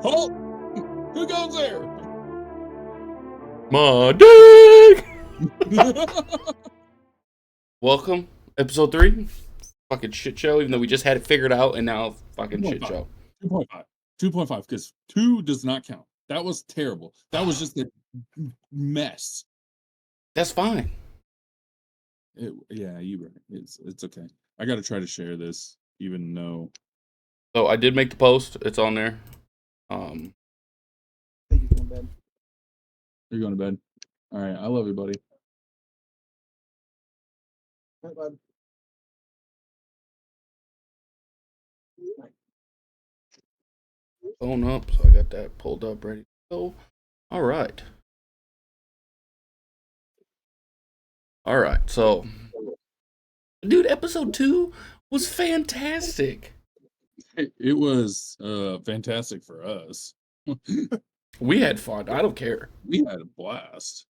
Halt! Who goes there? My dick! Welcome, episode 3. Fucking shit show, even though we just had it figured out and now fucking shit 2.5. show. 2.5. 2.5, because 2 does not count. That was terrible. That was just a mess. That's fine. Yeah, you right. It's okay. I got to try to share this, even though. So I did make the post. It's on there. Think he's going to bed. You're going to bed. All right. I love you, buddy. All right, bud. Phone up, so I got that pulled up, ready to go. All right. All right. So, dude, episode 2 was fantastic. It was fantastic for us. We had fun. I don't care. We had a blast.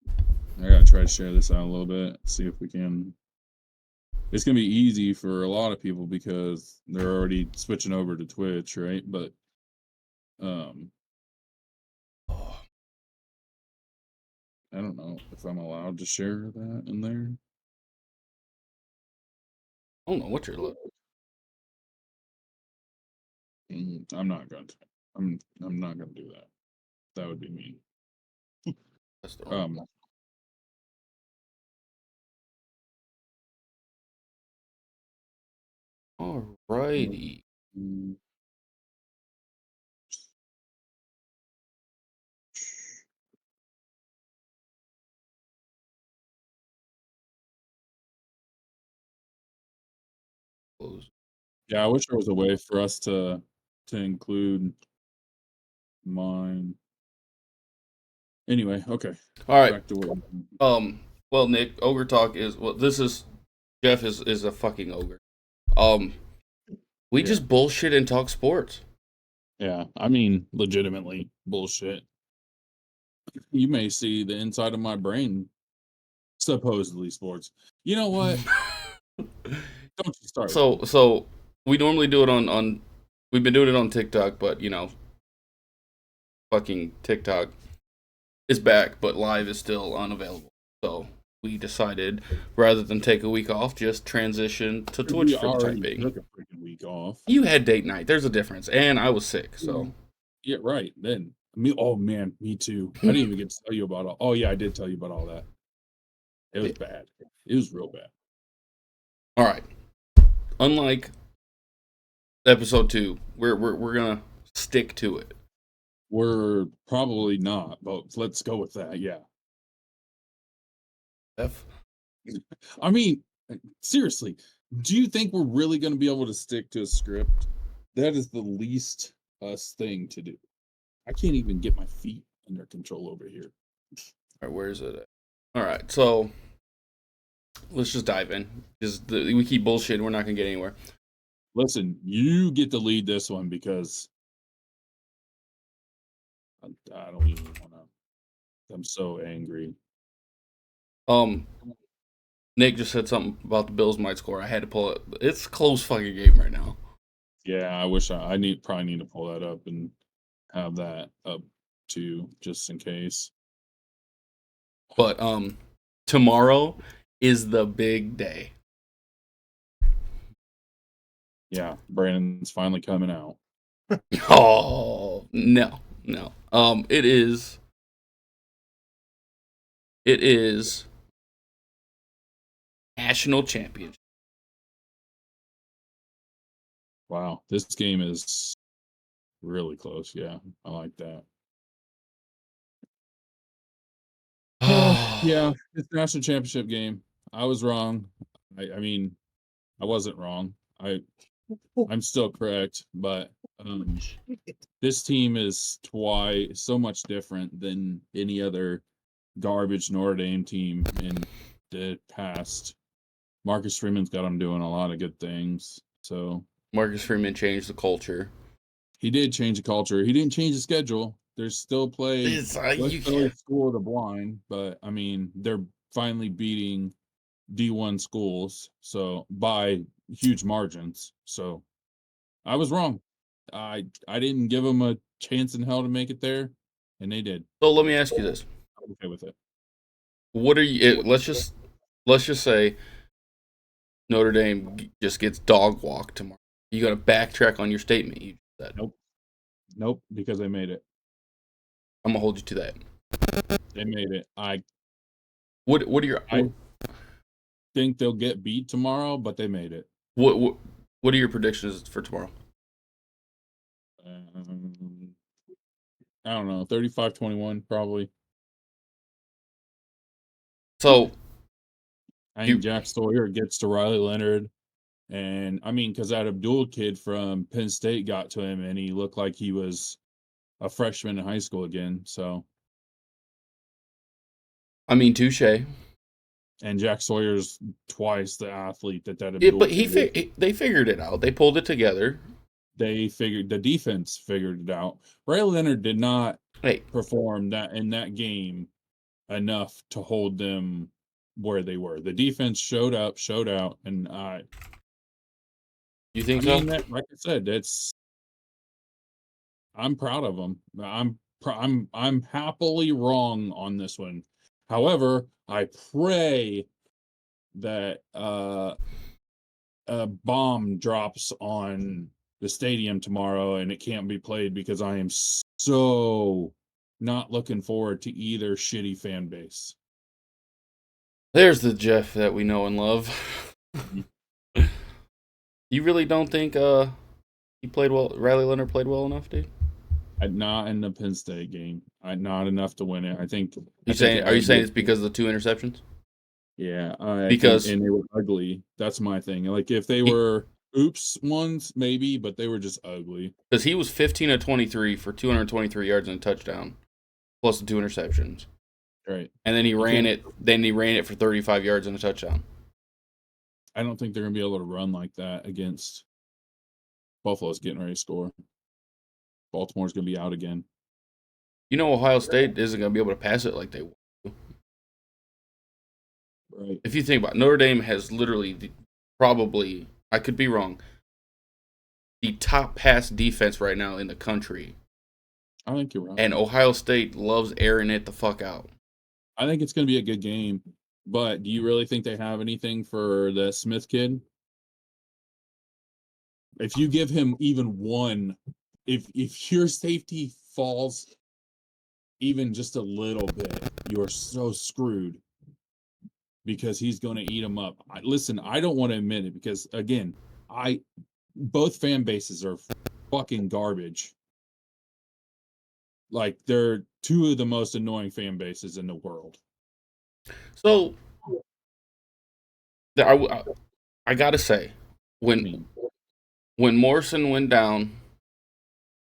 I gotta try to share this out a little bit, see if we can. It's gonna be easy for a lot of people because they're already switching over to Twitch, right? But I don't know if I'm allowed to share that in there. I don't know what you're looking. I'm not going to. I'm not going to do that. That would be mean. That's the wrong. Alrighty. Yeah, I wish there was a way for us to include mine. Anyway, okay. All right. Back to what. Well, Nick, Ogre Talk is this is Jeff is a fucking ogre. We just bullshit and talk sports. Yeah, I mean, legitimately bullshit. You may see the inside of my brain, supposedly sports. You know what? Don't you start. So we normally do it on. We've been doing it on TikTok, but fucking TikTok is back, but live is still unavailable. So we decided, rather than take a week off, just transition to Twitch for the time being. Took a freaking week off. You had date night. There's a difference, and I was sick, so. Yeah, right. Then oh man, me too. I didn't even get to tell you about all. Oh yeah, I did tell you about all that. It was bad. It was real bad. All right. Unlike episode 2, we're gonna stick to it. We're probably not, but let's go with that. Yeah. I mean, seriously, do you think we're really going to be able to stick to a script? That is the least us thing to do. I can't even get my feet under control over here. All right, where is it at? All right, so let's just dive in. We keep bullshitting, we're not gonna get anywhere. Listen, you get to lead this one because I don't even want to. I'm so angry. Nick just said something about the Bills might score. I had to pull it. It's a close fucking game right now. Yeah, I wish I probably need to pull that up and have that up too, just in case. But tomorrow is the big day. Yeah, Brandon's finally coming out. Oh no. It is national championship. Wow, this game is really close. Yeah, I like that. Yeah, it's national championship game. I was wrong. I mean, I wasn't wrong. I'm still correct, but this team is so much different than any other garbage Notre Dame team in the past. Marcus Freeman's got them doing a lot of good things. So Marcus Freeman changed the culture. He did change the culture. He didn't change the schedule. There's still play. School of the Blind, but I mean, they're finally beating D1 schools, so by huge margins. So I was wrong. I didn't give them a chance in hell to make it there, and they did. So let me ask you this: I'm okay with it. what are you? Let's just say Notre Dame just gets dog walked tomorrow. You got to backtrack on your statement you just said. Nope, because they made it. I'm gonna hold you to that. They made it. What are your I think they'll get beat tomorrow, but they made it. what are your predictions for tomorrow? I don't know, 35-21 probably. So I you, think Jack Sawyer gets to Riley Leonard. And I mean, because that Abdul kid from Penn State got to him and he looked like he was a freshman in high school again. So, I mean, touche. and Jack Sawyer's twice the athlete that Yeah, Abdul but kid is. they figured it out. They pulled it together. They figured the defense figured it out. Riley Leonard did not Hey, perform that in that game enough to hold them where they were. The defense showed up, showed out, and you I think so? mean that. Like I said, I'm proud of them. I'm happily wrong on this one. However, I pray that a bomb drops on the stadium tomorrow and it can't be played because I am so not looking forward to either shitty fan base. There's the Jeff that we know and love. You really don't think he played well? Riley Leonard played well enough, dude. Not in the Penn State game. Not enough to win it. I think. Are you saying it's because of the 2 interceptions? Yeah, I think, Because and they were ugly. That's my thing. Like if they he, were oops ones, maybe, but they were just ugly. because he was 15 of 23 for 223 yards and a touchdown, plus the 2 interceptions, Right. and then he You ran can't- it. Then he ran it for 35 yards and a touchdown. I don't think they're gonna be able to run like that against Buffalo's getting ready to score. Baltimore's gonna be out again. You know, Ohio State isn't going to be able to pass it like they want to. Right. If you think about it, Notre Dame has literally probably, I could be wrong, the top pass defense right now in the country. I think you're right. And Ohio State loves airing it the fuck out. I think it's gonna be a good game. But do you really think they have anything for the Smith kid? If you give him even one, if your safety falls even just a little bit, you are so screwed because he's going to eat them up. Listen, I don't want to admit it because again, both fan bases are fucking garbage. Like they're two of the most annoying fan bases in the world. So, I gotta say, when Morrison went down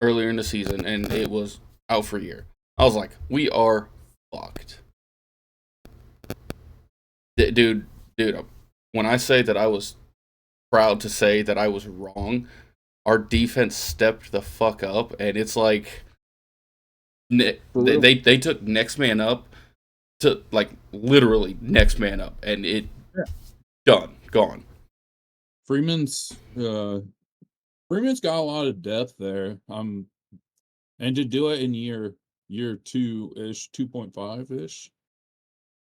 earlier in the season and it was out for a year, I was like, we are fucked. Dude, when I say that I was proud to say that I was wrong, our defense stepped the fuck up, and it's like they took next man up to like literally next man up, and it gone. Freeman's got a lot of depth there. And to do it in year 2-ish, 2.5-ish.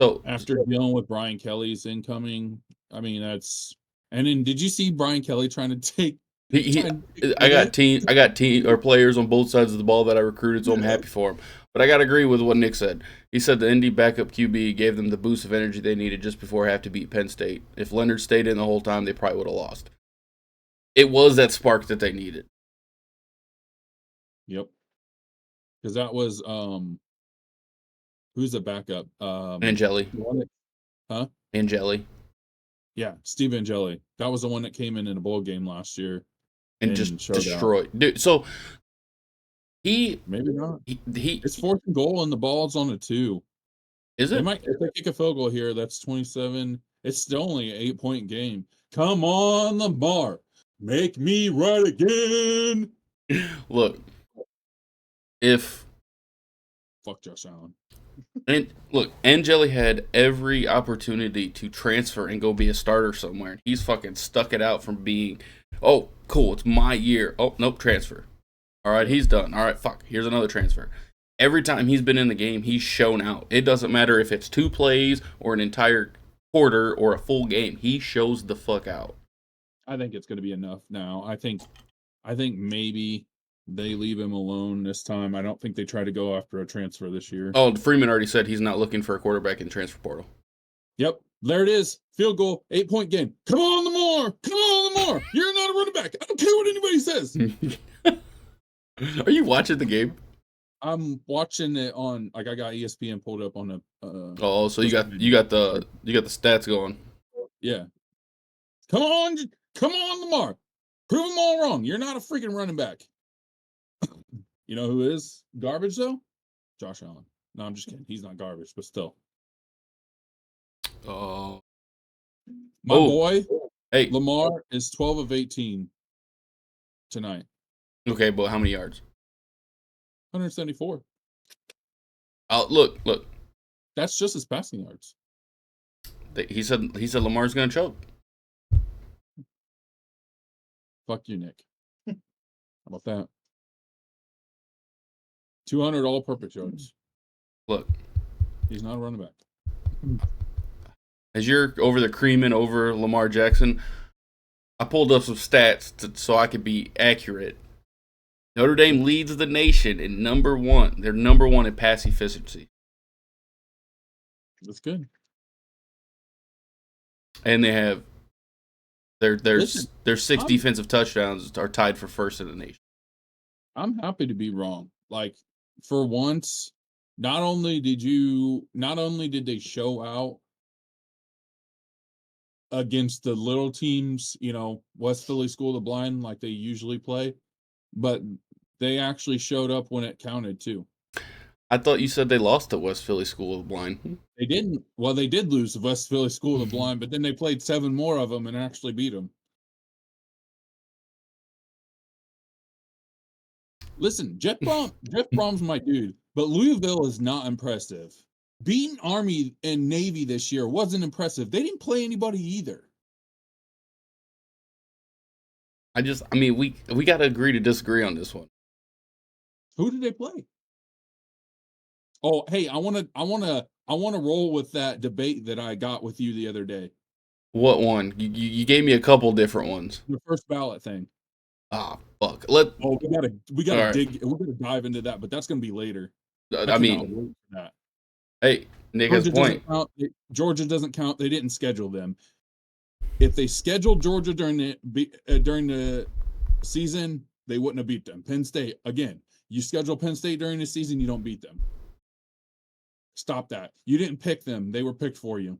So After dealing with Brian Kelly's incoming, I mean that's. And then did you see Brian Kelly trying to take? I got team or players on both sides of the ball that I recruited, so I'm happy for him. But I gotta agree with what Nick said. He said the Indy backup QB gave them the boost of energy they needed just before I have to beat Penn State. If Leonard stayed in the whole time, they probably would have lost. It was that spark that they needed. Yep. Because that was who's the backup? Angeli. Huh? Angeli. Yeah, Steve Angeli. That was the one that came in a bowl game last year And just destroyed. Dude, so maybe not. It's 4th and goal and the ball's on a 2. Is it? If they kick a field goal here, that's 27. It's still only an 8-point game. Come on, Lamar. Make me right again. Look, if Fuck Josh Allen. and look, Angeli had every opportunity to transfer and go be a starter somewhere. He's fucking stuck it out from being Oh, cool. It's my year. Oh, nope, transfer. All right, he's done. All right, fuck. Here's another transfer. Every time he's been in the game, he's shown out. It doesn't matter if it's 2 plays or an entire quarter or a full game. He shows the fuck out. I think it's going to be enough now. I think maybe they leave him alone this time. I don't think they try to go after a transfer this year. Oh, Freeman already said he's not looking for a quarterback in transfer portal. Yep, there it is. Field goal, 8-point game. Come on, Lamar. Come on, Lamar. You're not a running back. I don't care what anybody says. Are you watching the game? I'm watching it on, like, I got ESPN pulled up on a. Oh, so you got the stats going. Yeah. Come on, Lamar. Prove them all wrong. You're not a freaking running back. You know who is garbage though? Josh Allen. No, I'm just kidding. He's not garbage, but still. Oh, My boy, hey, Lamar is 12 of 18 tonight. Okay, but how many yards? 174. Look. That's just his passing yards. He said Lamar's gonna choke. Fuck you, Nick. How about that? 200 all-purpose yards. Look, He's not a running back. as you're over the creaming over Lamar Jackson, I pulled up some stats so I could be accurate. Notre Dame leads the nation in number one. They're number one in pass efficiency. That's good. And they have their Listen, 6 defensive touchdowns are tied for first in the nation. I'm happy to be wrong. Like, for once, not only did they show out against the little teams, West Philly School of the Blind, like they usually play, but they actually showed up when it counted too. I thought you said they lost to West Philly School of the Blind. They didn't. Well, they did lose to West Philly School of the Blind, but then they played 7 more of them and actually beat them. Listen, Jeff Brom's my dude, but Louisville is not impressive. Beating Army and Navy this year wasn't impressive. They didn't play anybody either. We got to agree to disagree on this one. Who did they play? Oh, hey, I want to roll with that debate that I got with you the other day. What one? You gave me a couple different ones. The first ballot thing. Ah, fuck. We gotta right. we gotta dive into that, but that's gonna be later. I mean, hey, Nick has a point. Georgia doesn't count. They didn't schedule them. If they scheduled Georgia during the season, they wouldn't have beat them. Penn State, again, you schedule Penn State during the season, you don't beat them. Stop that. You didn't pick them. They were picked for you.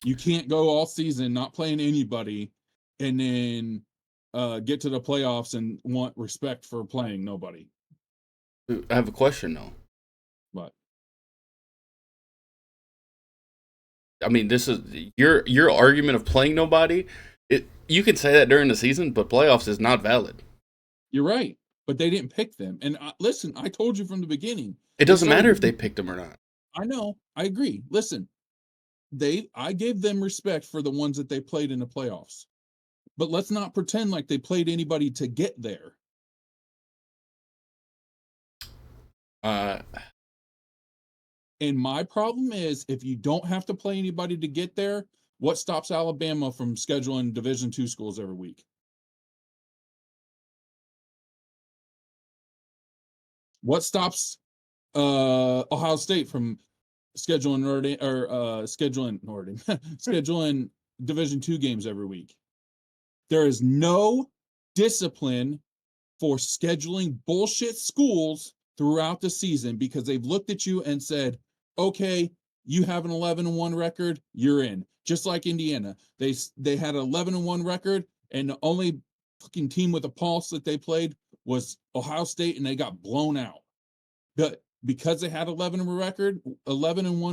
You can't go all season not playing anybody and then get to the playoffs and want respect for playing nobody. I have a question though. What? I mean, this is your argument of playing nobody. You can say that during the season, but playoffs is not valid. You're right, but they didn't pick them. And listen, I told you from the beginning. It doesn't matter if they picked them or not. I know. I agree. Listen, I gave them respect for the ones that they played in the playoffs. But let's not pretend like they played anybody to get there. And my problem is, if you don't have to play anybody to get there, what stops Alabama from scheduling Division II schools every week? What stops Ohio State from scheduling scheduling Division II games every week? There is no discipline for scheduling bullshit schools throughout the season because they've looked at you and said, okay, you have an 11-1 record, you're in. Just like Indiana. They had an 11-1 record, and the only fucking team with a pulse that they played was Ohio State, and they got blown out. But because they had 11-1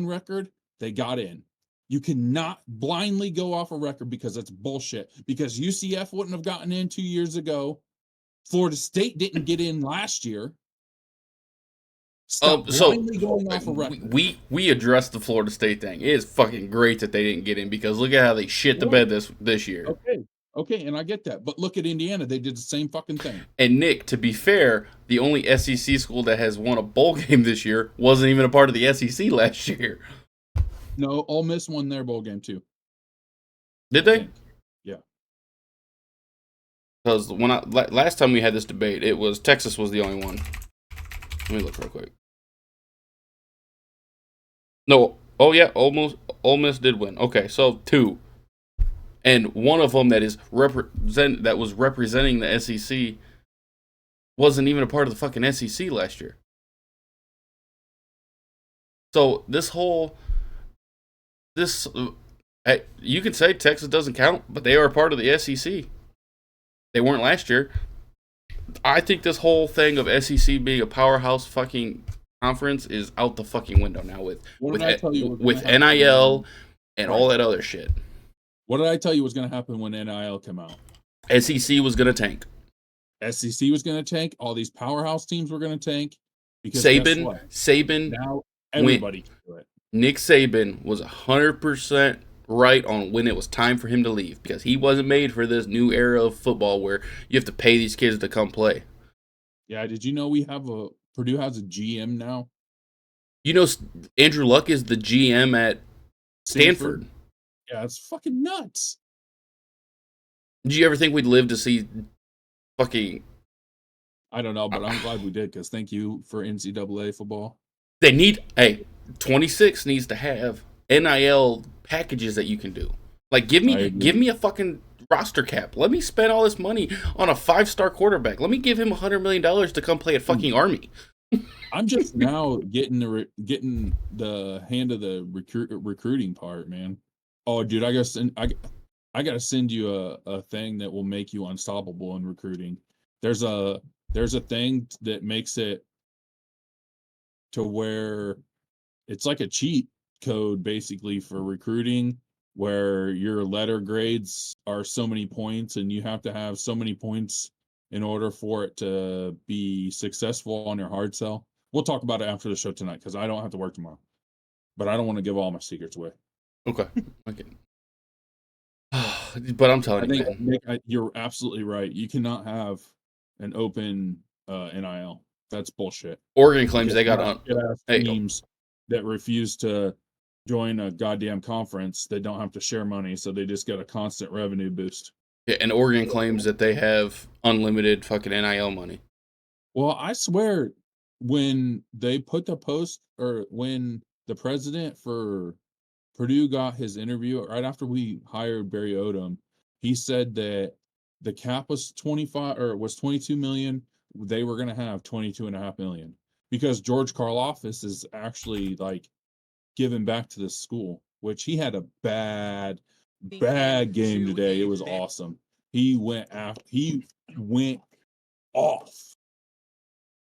record, they got in. You cannot blindly go off a record because that's bullshit. Because UCF wouldn't have gotten in 2 years ago. Florida State didn't get in last year. Stop So blindly going off a record. we addressed the Florida State thing. It is fucking great that they didn't get in because look at how they shit the bed this year. Okay, and I get that, but look at Indiana; they did the same fucking thing. And Nick, to be fair, the only SEC school that has won a bowl game this year wasn't even a part of the SEC last year. No, Ole Miss won their bowl game too. Did they? Yeah. Because when last time we had this debate, it was Texas was the only one. Let me look real quick. No, oh yeah, Ole Miss did win. Okay, so 2, and one of them that is was representing the SEC wasn't even a part of the fucking SEC last year. So you can say Texas doesn't count, but they are a part of the SEC. They weren't last year. I think this whole thing of SEC being a powerhouse fucking conference is out the fucking window now with NIL and all that other shit. What did I tell you was going to happen when NIL came out? SEC was going to tank. SEC was going to tank. All these powerhouse teams were going to tank. Because Saban. Now everybody can do it. Nick Saban was 100% right on when it was time for him to leave because he wasn't made for this new era of football where you have to pay these kids to come play. Yeah, did you know Purdue has a GM now? You know, Andrew Luck is the GM at Stanford. Yeah, it's fucking nuts. Did you ever think we'd live to see fucking... I don't know, but I'm glad we did because thank you for NCAA football. They need... Hey, 26 needs to have NIL packages that you can do. Like, give me a fucking roster cap. Let me spend all this money on a 5-star quarterback. Let me give him $100 million to come play at fucking Army. I'm just now getting the hand of the recruiting part, man. Oh, dude, I gotta send you a thing that will make you unstoppable in recruiting. There's a thing that makes it to where it's like a cheat code basically for recruiting, where your letter grades are so many points and you have to have so many points in order for it to be successful on your hard sell. We'll talk about it after the show tonight because I don't have to work tomorrow, but I don't want to give all my secrets away. Okay. But I'm telling you, Nick, you're absolutely right. You cannot have an open NIL. That's bullshit. Oregon claims they got teams that refuse to join a goddamn conference. They don't have to share money, so they just get a constant revenue boost. Yeah, and Oregon claims that they have unlimited fucking NIL money. Well, I swear, when they put the post, or when the president for Purdue got his interview right after we hired Barry Odom, he said that the cap was 22 million. They were going to have 22.5 million because George Karlaftis is actually like giving back to this school, which he had a bad game today. It was awesome. He went off.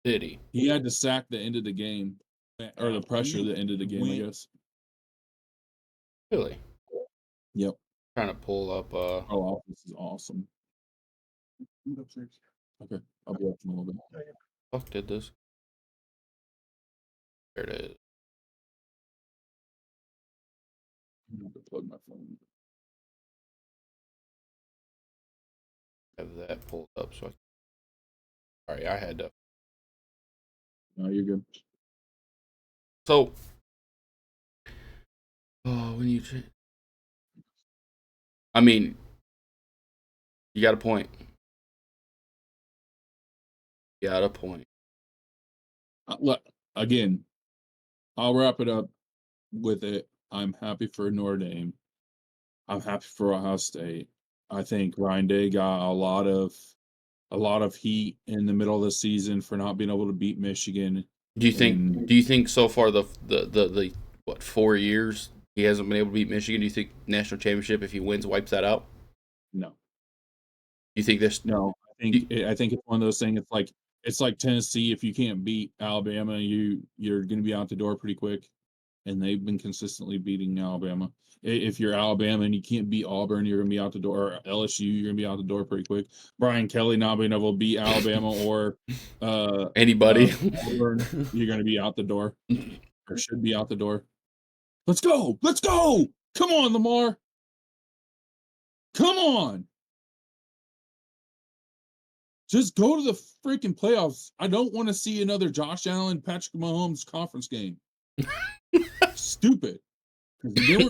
Did he? He had to sack the end of the game, or the pressure at the end of the game, I guess. Really? Yep. Trying to pull up. Oh, this is awesome. Okay, I'll be up in a little bit. Fuck did this? There it is. I'm going to plug my phone. Have that pulled up so I can... Sorry, I had to. No, you're good. So, when you... I mean, you got a point. Look, again, I'll wrap it up with it. I'm happy for Notre Dame. I'm happy for Ohio State. I think Ryan Day got a lot of heat in the middle of the season for not being able to beat Michigan. Do you think so far the 4 years he hasn't been able to beat Michigan? Do you think national championship, if he wins, wipes that out? No. You think there's no? I think it's one of those things. It's like Tennessee. If you can't beat Alabama, you're going to be out the door pretty quick. and they've been consistently beating Alabama. If you're Alabama and you can't beat Auburn, you're going to be out the door. Or LSU, you're going to be out the door pretty quick. Brian Kelly not being able to beat Alabama or Anybody? Auburn, you're going to be out the door, or should be out the door. Let's go! Let's go! Come on, Lamar! Come on! Just go to the freaking playoffs. I don't want to see another Josh Allen, Patrick Mahomes conference game. Stupid. Then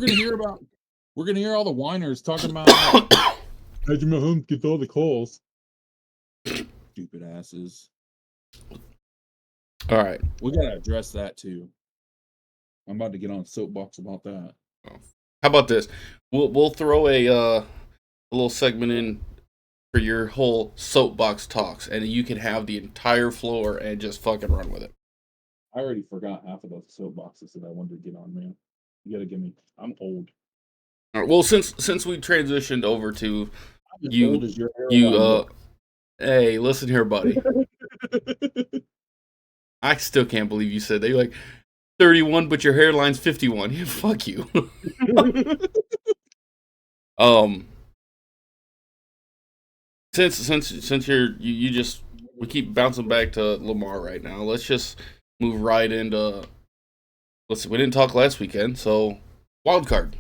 we're gonna hear all the whiners talking about Patrick Mahomes gets all the calls. Stupid asses. All right. We gotta address that too. I'm about to get on a soapbox about that. How about this? We'll throw a little segment in for your whole soapbox talks, and you can have the entire floor and just fucking run with it. I already forgot half of those soapboxes that I wanted to get on, man. You gotta give me. I'm old. All right, well, since we transitioned over to I'm as you, old as your hairline. hey, listen here, buddy. I still can't believe you said that. You're like 31, but your hairline's 51. Yeah, fuck you. Since you just we keep bouncing back to Lamar right now. Let's just move right into. We didn't talk last weekend, so wild card.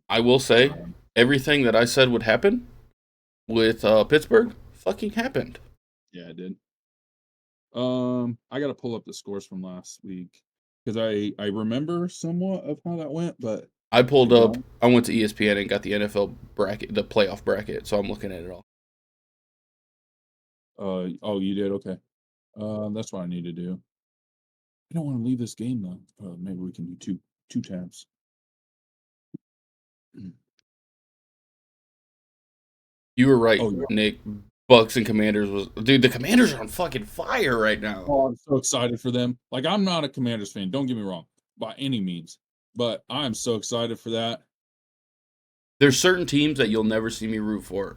I will say everything that I said would happen with Pittsburgh fucking happened. Yeah, it did. I gotta pull up the scores from last week because I remember somewhat of how that went, but I pulled up. I went to ESPN and got the NFL bracket, the playoff bracket. So I'm looking at it all. Oh, you did? Okay. That's what I need to do. I don't want to leave this game though. Maybe we can do two tabs. You were right, Oh, yeah. Nick. Bucks and Commanders was dude. The Commanders are on fucking fire right now. Oh, I'm so excited for them. Like, I'm not a Commanders fan. Don't get me wrong, by any means, but I'm so excited for that. There's certain teams that you'll never see me root for.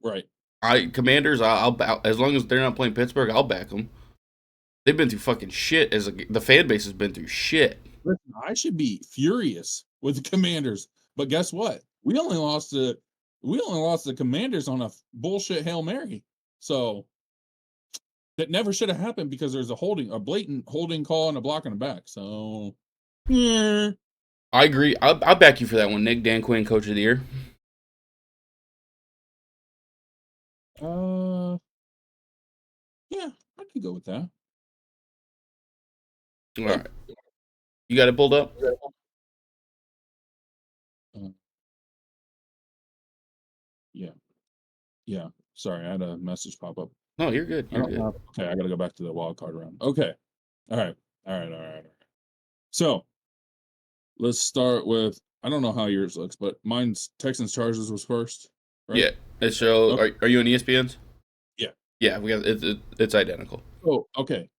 Right. Commanders. I'll as long as they're not playing Pittsburgh, I'll back them. They've been through fucking shit. The fan base has been through shit. Listen, I should be furious with the Commanders, but guess what? We only lost the Commanders on a bullshit Hail Mary. So that never should have happened because there's a blatant holding call and a block on the back. So yeah. I agree. I'll back you for that one, Nick. Dan Quinn, Coach of the Year. Yeah, I could go with that. All right. You got it pulled up? Yeah. Yeah. Sorry, I had a message pop up. No, you're good. You're good. Okay, I got to go back to the wild card round. Okay. All right. So let's start with, I don't know how yours looks, but mine's Texans Chargers was first. Right? Yeah. It shows. Okay. Are you on ESPN's? Yeah. Yeah, we got it's identical. Oh, okay.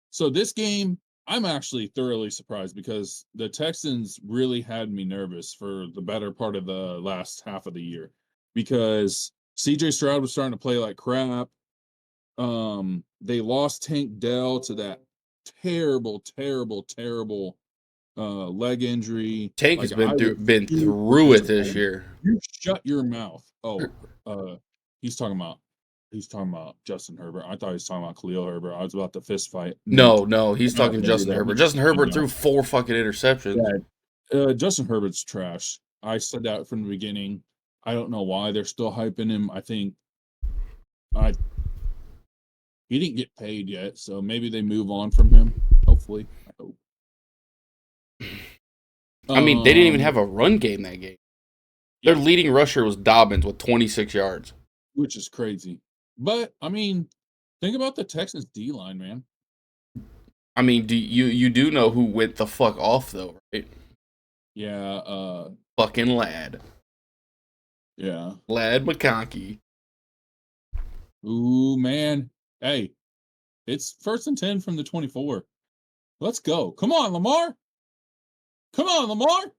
So this game, I'm actually thoroughly surprised because the Texans really had me nervous for the better part of the last half of the year because CJ Stroud was starting to play like crap. They lost Tank Dell to that terrible leg injury. Tank has been through it this year. You shut your mouth. Oh, he's talking about Justin Herbert. I thought he was talking about Khalil Herbert. I was about to fist fight. No, he's talking Justin Herbert. Justin Herbert threw 4 fucking interceptions. Yeah. Justin Herbert's trash. I said that from the beginning. I don't know why they're still hyping him. I think he didn't get paid yet, so maybe they move on from him. Hopefully. I hope. I mean, they didn't even have a run game that game. Their leading rusher was Dobbins with 26 yards. Which is crazy. But, I mean, think about the Texans D-line, man. I mean, you do know who went the fuck off, though, right? Yeah, fucking Ladd. Yeah. Ladd McConkey. Ooh, man. Hey, it's 1st and 10 from the 24. Let's go. Come on, Lamar. Come on, Lamar.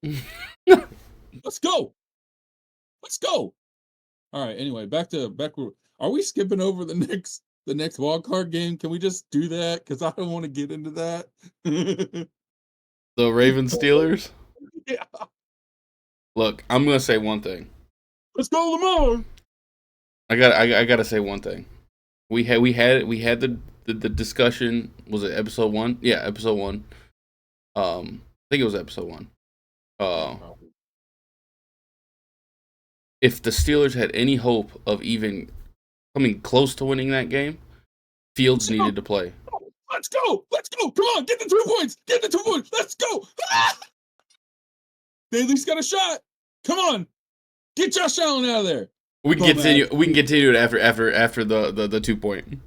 Let's go. Let's go. All right, anyway, back. Are we skipping over the Knicks? the next wild card game. Can we just do that? Because I don't want to get into that. The Ravens Steelers. Yeah. Look, I'm gonna say one thing. Let's go, Lamar. I gotta say one thing. We had the discussion. Was it episode 1? Yeah, episode 1. I think it was episode 1. If the Steelers had any hope of even coming close to winning that game, Fields needed to play. Let's go. Let's go. Come on, get the 2 points. Get the 2 points. Let's go. Ah! They at least got a shot. Come on, get Josh Allen out of there. We can continue. We can continue it after the 2 point.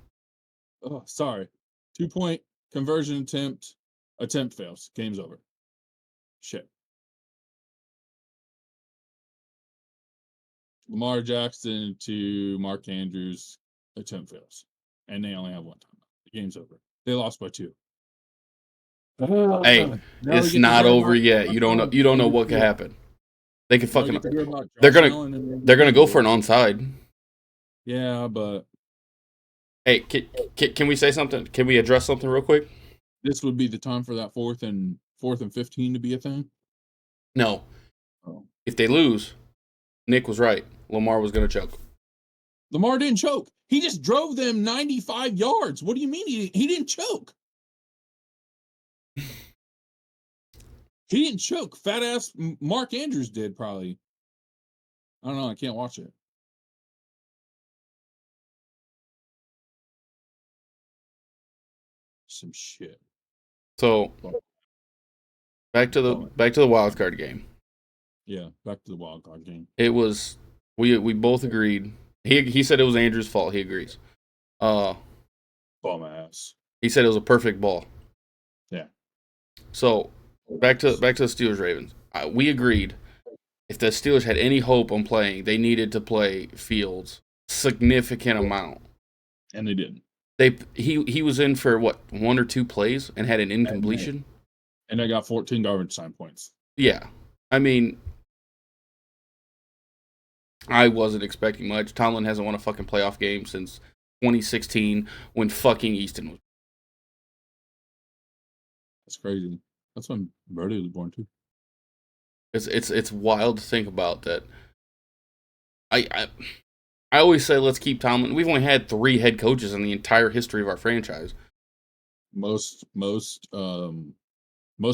Oh, sorry. 2 point conversion attempt fails. Game's over. Shit. Lamar Jackson to Mark Andrews attempt fails, and they only have one time. The game's over. They lost by 2. Hey, it's not over yet. You don't know what could happen. They could fucking. They're gonna go for an onside. Yeah, but hey, can we say something? Can we address something real quick? This would be the time for that 4th and 15 to be a thing. No. Oh. If they lose, Nick was right. Lamar was gonna choke. Lamar didn't choke. He just drove them 95 yards. What do you mean he didn't choke? He didn't choke. Fat ass Mark Andrews did probably. I don't know. I can't watch it. Some shit. So back to the wild card game. Yeah, back to the wild card game. It was we both agreed. He said it was Andrew's fault. He agrees. Bum ass. He said it was a perfect ball. Yeah. So back to the Steelers Ravens. We agreed. If the Steelers had any hope on playing, they needed to play Fields significant amount, and they didn't. He was in for what, 1 or 2 plays and had an incompletion, and they got 14 garbage time points. Yeah, I mean, I wasn't expecting much. Tomlin hasn't won a fucking playoff game since 2016 when fucking Easton was. That's crazy. That's when Brody was born too. It's wild to think about that. I always say let's keep Tomlin. We've only had 3 head coaches in the entire history of our franchise. Most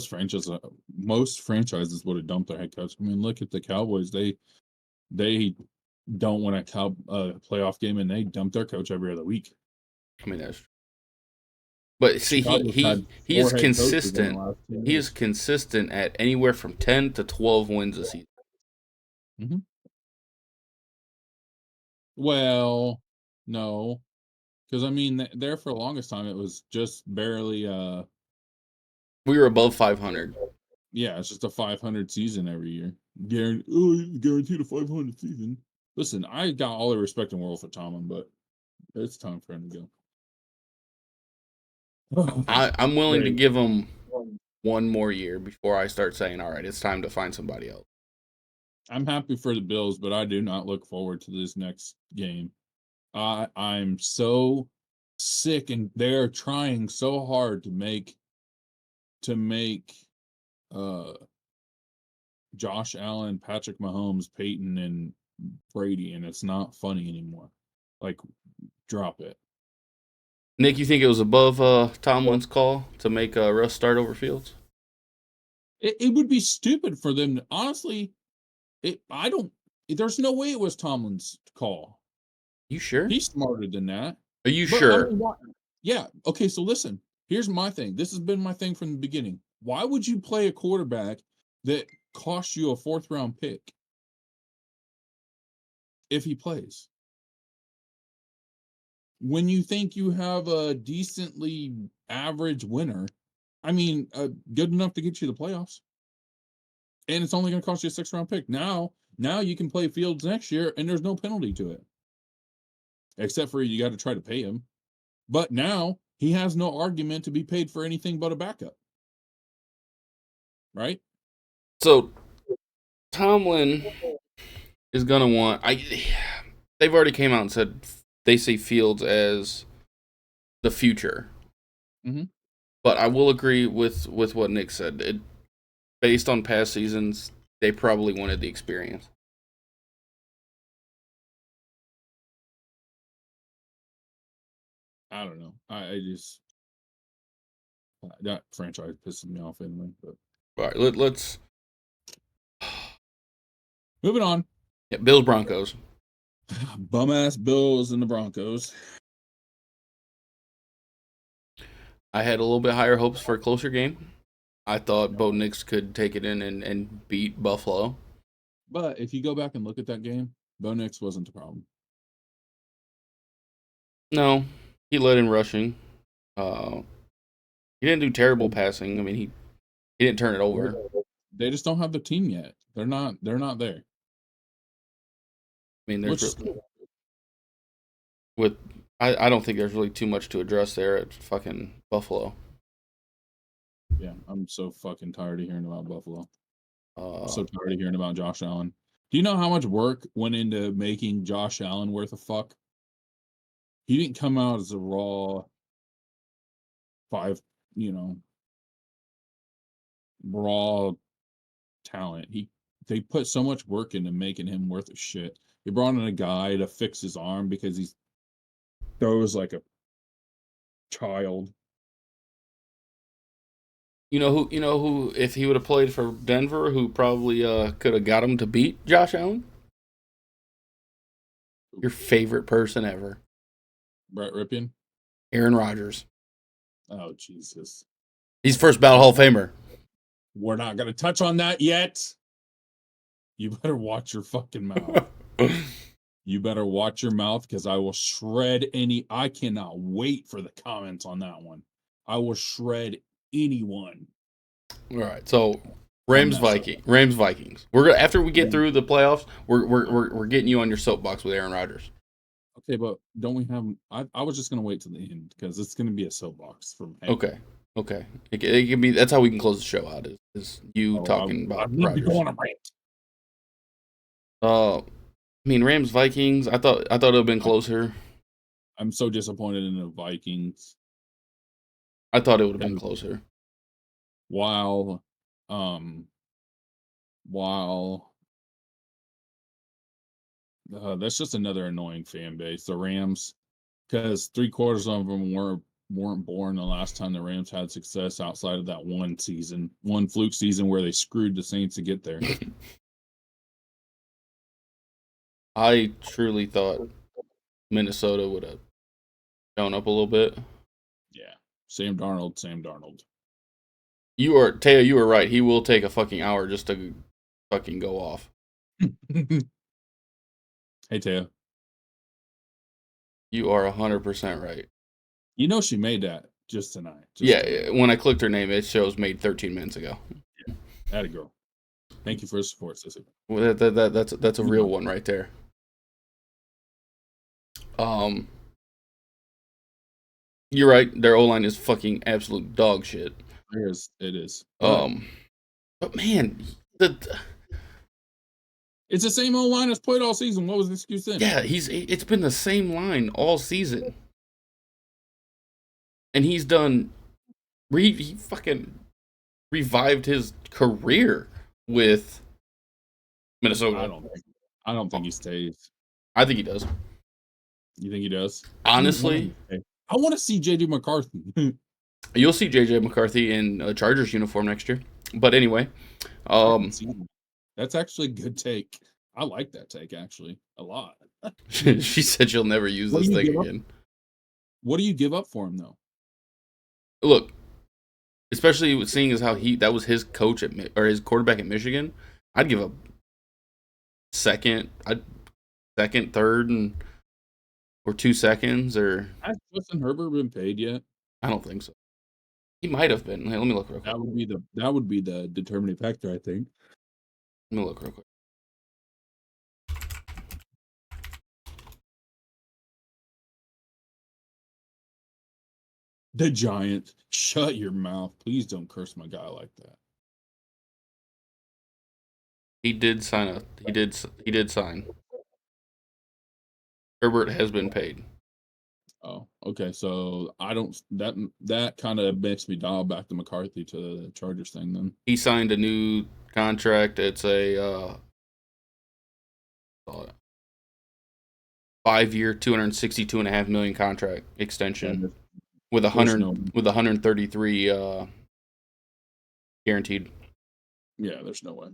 franchises would have dumped their head coach. I mean, look at the Cowboys. They don't win a playoff game, and they dump their coach every other week. I mean, that's true. But see, he is consistent. He is consistent at anywhere from 10 to 12 wins a season. Mm-hmm. Well, no, because I mean, there for the longest time it was just barely. We were above 500. Yeah, it's just a 500 season every year. Guaranteed a 500 season. Listen, I got all the respect in the world for Tomlin, but it's time for him to go. I'm willing to give him 1 more year before I start saying, all right, it's time to find somebody else. I'm happy for the Bills, but I do not look forward to this next game. I'm so sick, and they're trying so hard to make Josh Allen, Patrick Mahomes, Peyton, and Brady, and it's not funny anymore. Like, drop it. Nick, you think it was above Tomlin's call to make Russ start over Fields? It would be stupid for them to, honestly. There's no way it was Tomlin's call. You sure? He's smarter than that. Are you sure? I mean, yeah. Okay, so listen. Here's my thing. This has been my thing from the beginning. Why would you play a quarterback that cost you a 4th round pick if he plays? When you think you have a decently average winner, I mean, good enough to get you the playoffs, and it's only going to cost you a 6th round pick. Now you can play Fields next year, and there's no penalty to it, except for you got to try to pay him. But now he has no argument to be paid for anything but a backup, right? So Tomlin is going to want. They've already came out and said they see Fields as the future. Mhm. But I will agree with what Nick said. Based on past seasons, they probably wanted the experience. I don't know. I just that franchise pisses me off anyway. But All right, let's moving on. yeah, Bills Broncos. Bum ass Bills and the Broncos. I had a little bit higher hopes for a closer game. I thought Yep. Bo Nix could take it in and beat Buffalo. But if you go back and look at that game, Bo Nix wasn't the problem. No, he led in rushing. Uh, he didn't do terrible passing. I mean, he didn't turn it over. They just don't have the team yet. They're not there. I mean, Which is cool. with I don't think there's really too much to address there at fucking Buffalo. Yeah, I'm so fucking tired of hearing about Buffalo. I'm Uh, so tired of hearing about Josh Allen. Do you know how much work went into making Josh Allen worth a fuck? He didn't come out as a raw five, you know, raw talent. They put so much work into making him worth a shit. They brought in a guy to fix his arm because he throws like a child. you know who if he would have played for Denver, who probably could have got him to beat Josh Allen? Your favorite person ever, Brett Ripien. Aaron Rodgers. Oh Jesus. He's first ballot Hall of Famer. We're not gonna touch on that yet. You better watch your fucking mouth. You better watch your mouth because I will shred any. I cannot wait for the comments on that one. I will shred anyone All right, so on that show. Rams Vikings. We're gonna after we get Yeah. through the playoffs, we're getting you on your soapbox with Aaron Rodgers. Okay, but don't we have? I was just gonna wait till the end because it's gonna be a soapbox from. Okay, okay. It can be. That's how we can close the show out. Is you Oh, talking I about need to go Rodgers? on a rant. I mean Rams Vikings. I thought it would have been closer. I'm so disappointed in the Vikings. I thought it would have been closer. While, um, while that's just another annoying fan base, the Rams, because three-quarters of them weren't born the last time the Rams had success outside of that one fluke season where they screwed the Saints to get there. I truly thought Minnesota would have shown up a little bit. Yeah, Sam Darnold, Sam Darnold. Teo, you were right. He will take a fucking hour just to fucking go off. Hey, Taya. You are 100% right. You know she made that just tonight. Yeah, when I clicked her name, it shows made 13 minutes ago. Yeah, that a girl. Thank you for the support, sissy. Well, that's a real one right there. You're right. Their O line is fucking absolute dog shit. It is. But man, It's the same old line that's played all season. What was the excuse then? yeah, it's been the same line all season, and he's done. He fucking revived his career with Minnesota. I don't think he stays. I think he does. You think he does? Honestly, I want to see JD McCarthy. you'll see JJ McCarthy in a Chargers uniform next year. But anyway, that's actually a good take. I like that take actually a lot. she said she'll never use this thing again. What do you give up for him though? Look, especially with seeing as how that was his coach or his quarterback at Michigan, I'd give up second, third, or 2 seconds, or Has Justin Herbert been paid yet? I don't think so. He might have been. Hey, let me look real quick. That would be the determining factor, I think. Let me look real quick. The Giants. Shut your mouth. Please don't curse my guy like that. He did sign. He did sign. Herbert has been paid. Oh, okay. So I don't that kind of makes me dial back to McCarthy to the Chargers thing then. He signed a new contract. It's a 5-year, $262.5 million contract extension with There's no 133 guaranteed. yeah, there's no way.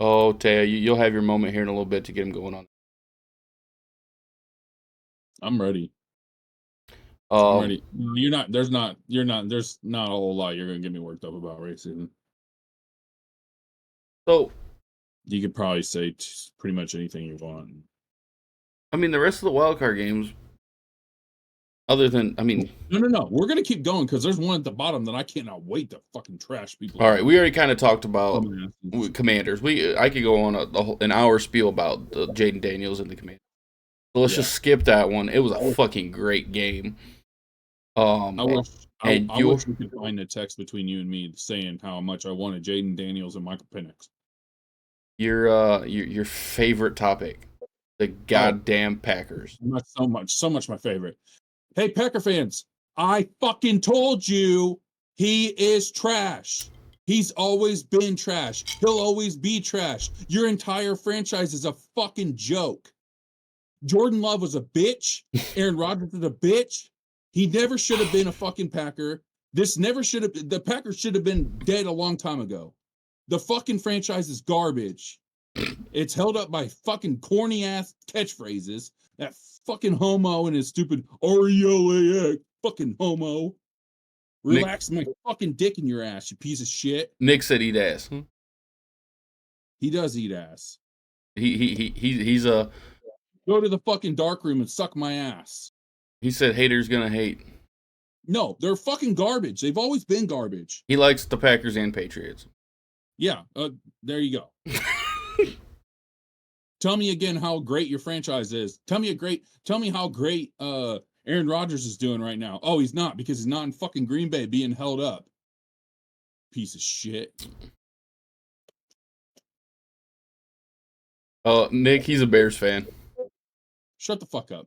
Oh, Taya, you'll have your moment here in a little bit to get him going on. I'm ready. I'm Um, ready. There's not a whole lot you're gonna get me worked up about racism. so You could probably say pretty much anything you want. I mean, the rest of the wild card games, other than No. We're gonna keep going because there's one at the bottom that I cannot wait to fucking trash people. all right, we already kind of talked about Dumbasses. Commanders. I could go on an hour spiel about Jaden Daniels and the Commanders. So let's just skip that one. It was a fucking great game. I wish and I wish we could find a text between you and me saying how much I wanted Jaden Daniels and Michael Penix. your favorite topic, the goddamn Packers. Not so much my favorite. Hey, Packer fans, I fucking told you he is trash. He's always been trash. He'll always be trash. Your entire franchise is a fucking joke. Jordan Love was a bitch. Aaron Rodgers is a bitch. He never should have been a fucking Packer. The Packers should have been dead a long time ago. The fucking franchise is garbage. It's held up by fucking corny ass catchphrases. That fucking homo and his stupid RELAX fucking homo. Relax my fucking dick in your ass, you piece of shit. Nick said eat ass. He does eat ass. He's a Go to the fucking dark room and suck my ass. He said haters gonna hate. No, they're fucking garbage. They've always been garbage. He likes the Packers and Patriots. Yeah, there you go. Tell me again how great your franchise is. Tell me how great Aaron Rodgers is doing right now. Oh, he's not because he's not in fucking Green Bay being held up. Piece of shit. Nick, he's a Bears fan. Shut the fuck up.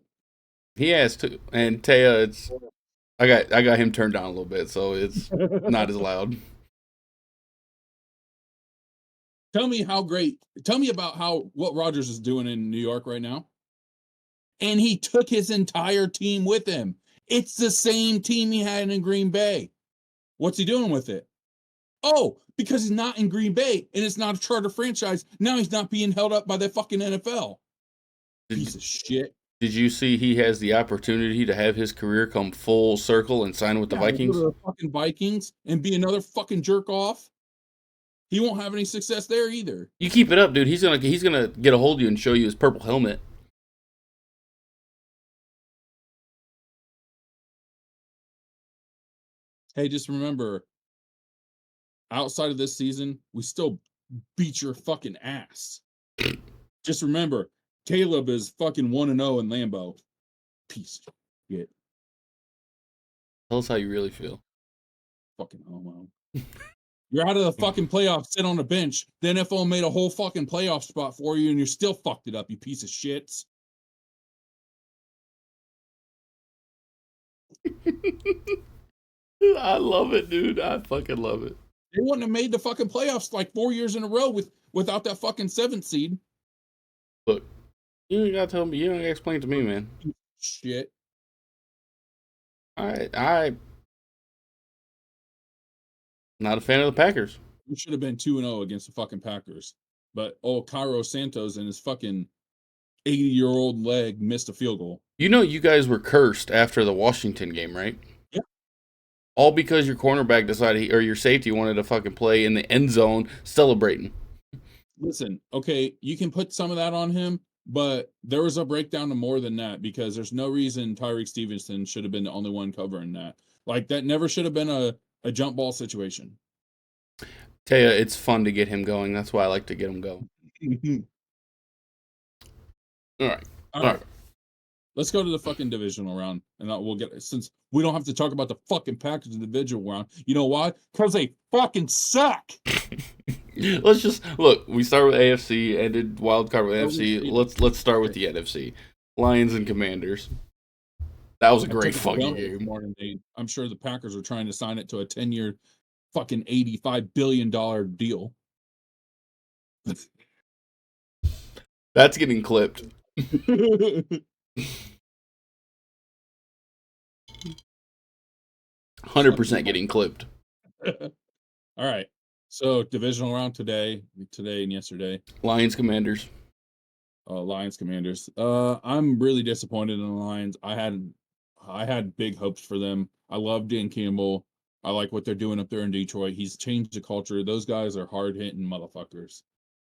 He has to, and Taya, I got him turned down a little bit, so it's not as loud. Tell me about what Rodgers is doing in New York right now. And he took his entire team with him. It's the same team he had in Green Bay. What's he doing with it? Oh, because he's not in Green Bay and it's not a charter franchise. Now he's not being held up by the fucking NFL. Piece of shit. Did you see he has the opportunity to have his career come full circle and sign with the Vikings? Go to the fucking Vikings and be another fucking jerk off. He won't have any success there either. You keep it up, dude. He's gonna get a hold of you and show you his purple helmet. Hey, just remember, outside of this season, we still beat your fucking ass. Just remember, Caleb is fucking 1-0 in Lambeau. Piece of shit. Tell us how you really feel. Fucking homo. You're out of the fucking playoffs, sit on the bench. The NFL made a whole fucking playoff spot for you, and you're still fucked it up, you piece of shits. I love it, dude. I fucking love it. They wouldn't have made the fucking playoffs like 4 years in a row without that fucking 7th seed. Look, you ain't gotta tell me. You ain't gotta explain to me, man. Shit. I'm not a fan of the Packers. We should have been 2-0 against the fucking Packers. But Cairo Santos and his fucking 80-year-old leg missed a field goal. You know you guys were cursed after the Washington game, right? Yeah. All because your cornerback decided or your safety wanted to fucking play in the end zone celebrating. Listen, okay, you can put some of that on him, but there was a breakdown to more than that because there's no reason Tyreek Stevenson should have been the only one covering that. Like, that never should have been a jump ball situation. Taya, it's fun to get him going. That's why I like to get him going. All right. Let's go to the fucking divisional round, and we'll get, since we don't have to talk about the fucking Packers in the divisional round. You know why? Because they fucking suck. Let's just look. We start with AFC, ended wild card with NFC. Let's start with the NFC. Lions and Commanders. That was a great fucking game. I'm sure the Packers are trying to sign it to a 10-year fucking $85 billion deal. That's getting clipped. 100% getting clipped. All right. So divisional round today and yesterday. Lions Commanders. Lions Commanders. I'm really disappointed in the Lions. I had big hopes for them. I love Dan Campbell. I like what they're doing up there in Detroit. He's changed the culture. Those guys are hard hitting motherfuckers,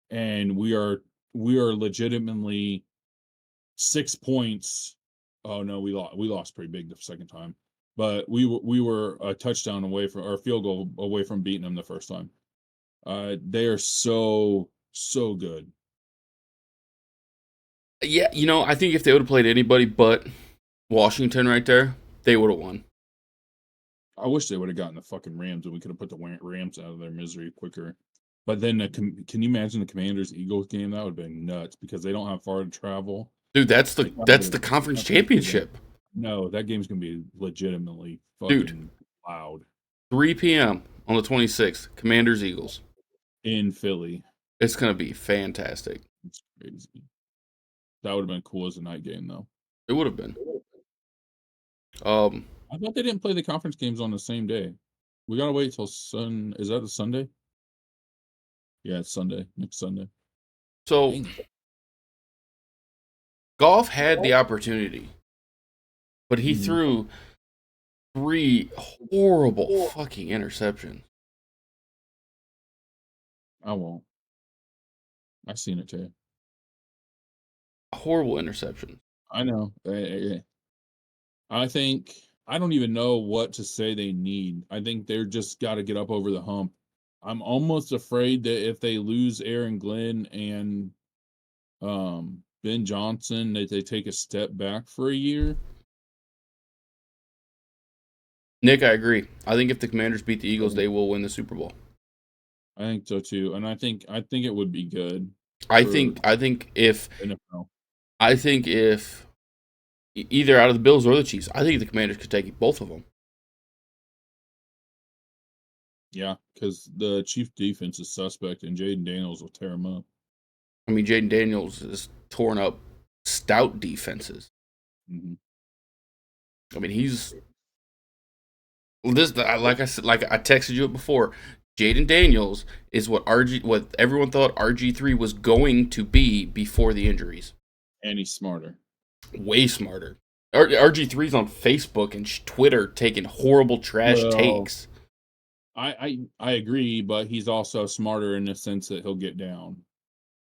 and we are legitimately 6 points. Oh no, we lost pretty big the second time, but we were a touchdown away from, or a field goal away from beating them the first time. They are so good. Yeah, I think if they would have played anybody but Washington right there, they would have won. I wish they would have gotten the fucking Rams, and we could have put the Rams out of their misery quicker. But then, can you imagine the Commanders Eagles game? That would have been nuts because they don't have far to travel. Dude, that's the conference championship. No, that game's gonna be legitimately fucking loud. 3 p.m. on the 26th, Commanders Eagles in Philly. It's gonna be fantastic. It's crazy. That would have been cool as a night game, though. It would have been. I thought they didn't play the conference games on the same day. We gotta wait till Is that a Sunday? Yeah, it's Sunday. Next Sunday. So, Goff had the opportunity, but he threw 3 horrible fucking interceptions. I won't. I've seen it too. Horrible interception. I know. I think I don't even know what to say they need. I think they're just got to get up over the hump. I'm almost afraid that if they lose Aaron Glenn and Ben Johnson, that they take a step back for a year. Nick, I agree. I think if the Commanders beat the Eagles, they will win the Super Bowl. I think so too, and I think it would be good. I think if either out of the Bills or the Chiefs, I think the Commanders could take both of them. Yeah, because the Chiefs defense is suspect, and Jaden Daniels will tear them up. I mean, Jaden Daniels is torn up stout defenses. Mm-hmm. I mean, he's this. Like I said, like I texted you before. Jaden Daniels is what everyone thought RG3 was going to be before the injuries. And he's smarter. Way smarter. RG3's on Facebook and Twitter taking horrible trash takes. I agree, but he's also smarter in the sense that he'll get down.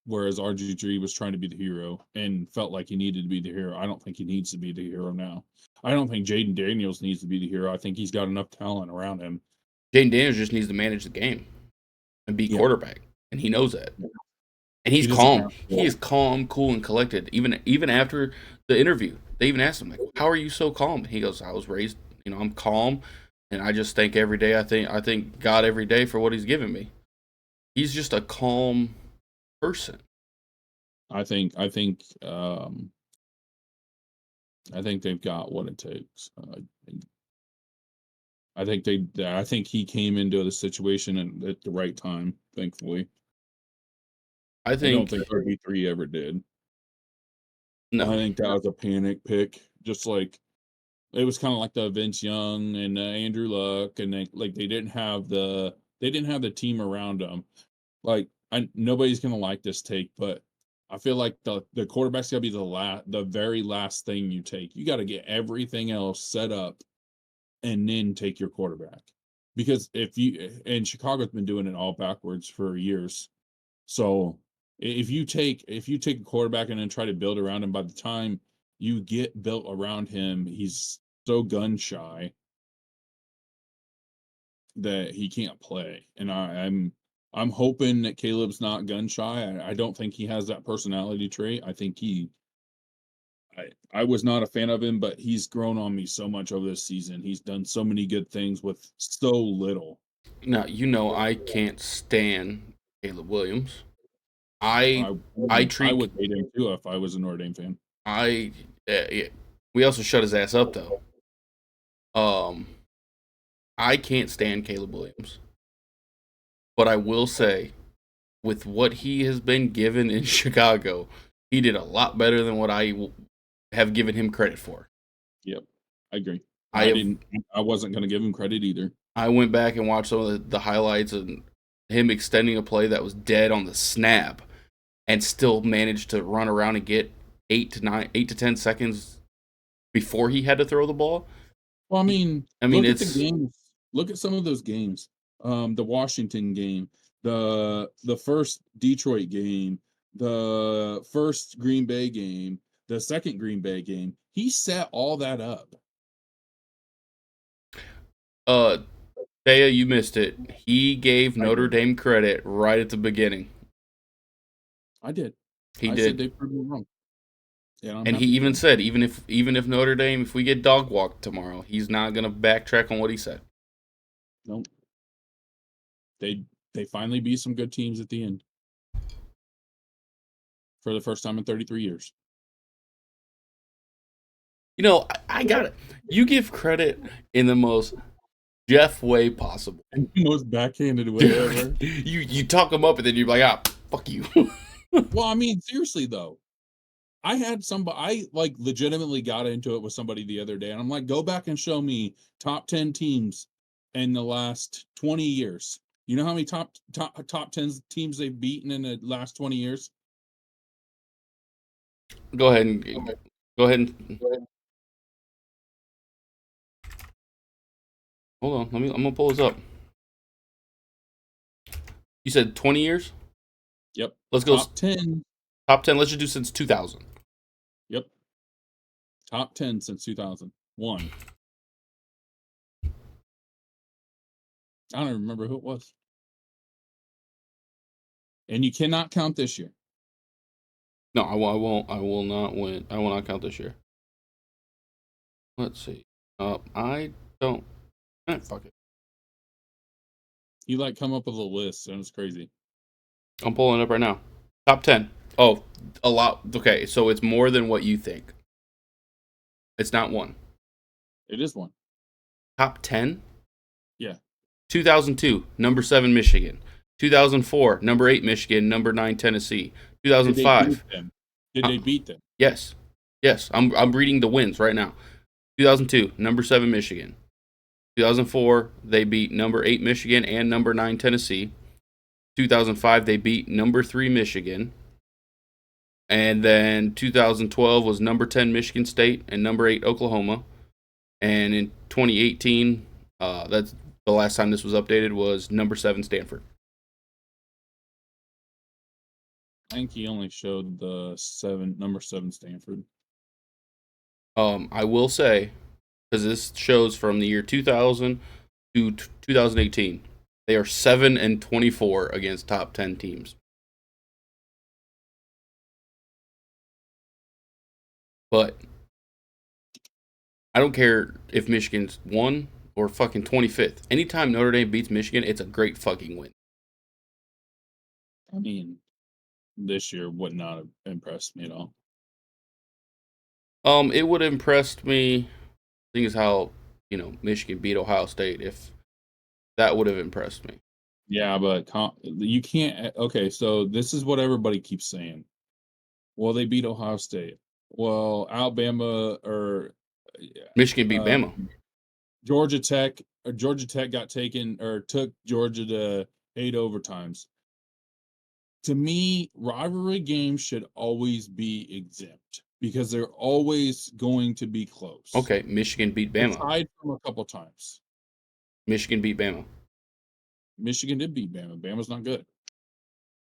Whereas RG3 was trying to be the hero and felt like he needed to be the hero. I don't think he needs to be the hero now. I don't think Jaden Daniels needs to be the hero. I think he's got enough talent around him. Jaden Daniels just needs to manage the game and be quarterback, and he knows that. And he's calm. He is calm, cool, and collected. Even after the interview, they even asked him, like, "How are you so calm?" And he goes, "I was raised, I'm calm, and I just think every day. I think God every day for what He's given me." He's just a calm person. I think they've got what it takes. I think he came into the situation at the right time, thankfully. I don't think RB3 ever did. No. I think that was a panic pick. Just like it was kind of like the Vince Young and Andrew Luck, and they didn't have the team around them. Like nobody's gonna like this take, but I feel like the quarterback's gotta be the very last thing you take. You got to get everything else set up, and then take your quarterback. Because and Chicago's been doing it all backwards for years. So if you take a quarterback and then try to build around him, by the time you get built around him, he's so gun shy that he can't play. And I'm hoping that Caleb's not gun shy. I don't think he has that personality trait. I think I was not a fan of him, but he's grown on me so much over this season. He's done so many good things with so little. Now, I can't stand Caleb Williams. I I treat would hate him too if I was a Notre Dame fan. yeah. We also shut his ass up though. I can't stand Caleb Williams, but I will say, with what he has been given in Chicago, he did a lot better than what I have given him credit for. Yep, I agree. I wasn't going to give him credit either. I went back and watched some of the highlights and him extending a play that was dead on the snap, and still managed to run around and get 8 to 10 seconds before he had to throw the ball. Well, I mean, look at the games. Look at some of those games. The Washington game, the first Detroit game, the first Green Bay game, the second Green Bay game. He set all that up. Thea, you missed it. He gave Notre Dame credit right at the beginning. I did. He I did. said they proved me wrong. Yeah, and he even said, even if Notre Dame, if we get dog walked tomorrow, he's not gonna backtrack on what he said. Nope. They finally beat some good teams at the end for the first time in 33 years. You know, I got it. You give credit in the most Jeff way possible. Most backhanded way ever. You talk him up and then you're like, ah, fuck you. Well, I mean, seriously though, I had somebody, I like legitimately got into it with somebody the other day, and I'm like, go back and show me top 10 teams in the last 20 years. You know how many top 10 teams they've beaten in the last 20 years? Go ahead and hold on. I'm gonna pull this up. You said 20 years? Yep. Let's go top 10. Top 10. Let's just do since 2000. Yep. Top 10 since 2001. I don't even remember who it was. And you cannot count this year. No, I won't. I will not win. I will not count this year. Let's see. I don't. Fuck it. You like come up with a list, and it's crazy. I'm pulling it up right now. Top 10. Oh, a lot. Okay, so it's more than what you think. It's not one. It is one. Top 10? Yeah. 2002, number 7 Michigan. 2004, number 8 Michigan, number 9 Tennessee. 2005. Did they beat them? Yes. Yes, I'm reading the wins right now. 2002, number 7 Michigan. 2004, they beat number 8 Michigan and number 9 Tennessee. 2005, they beat number 3 Michigan. And then 2012 was number 10 Michigan State and number 8 Oklahoma. And in 2018, that's the last time this was updated, was number 7 Stanford. I think he only showed the number 7 Stanford. I will say, because this shows from the year 2000 to 2018, they are 7-24 against top 10 teams. But I don't care if Michigan's 1 or fucking 25th. Anytime Notre Dame beats Michigan, it's a great fucking win. I mean, this year would not have impressed me at all. It would have impressed me. Thing is how, Michigan beat Ohio State. If that would have impressed me. Yeah, but you can't. Okay, so this is what everybody keeps saying. Well, they beat Ohio State. Well, Alabama or Michigan beat Bama. Georgia Tech got taken or took Georgia to 8 overtimes. To me, rivalry games should always be exempt because they're always going to be close. Okay, Michigan beat Bama. Aside from a couple times. Michigan beat Bama. Michigan did beat Bama. Bama's not good.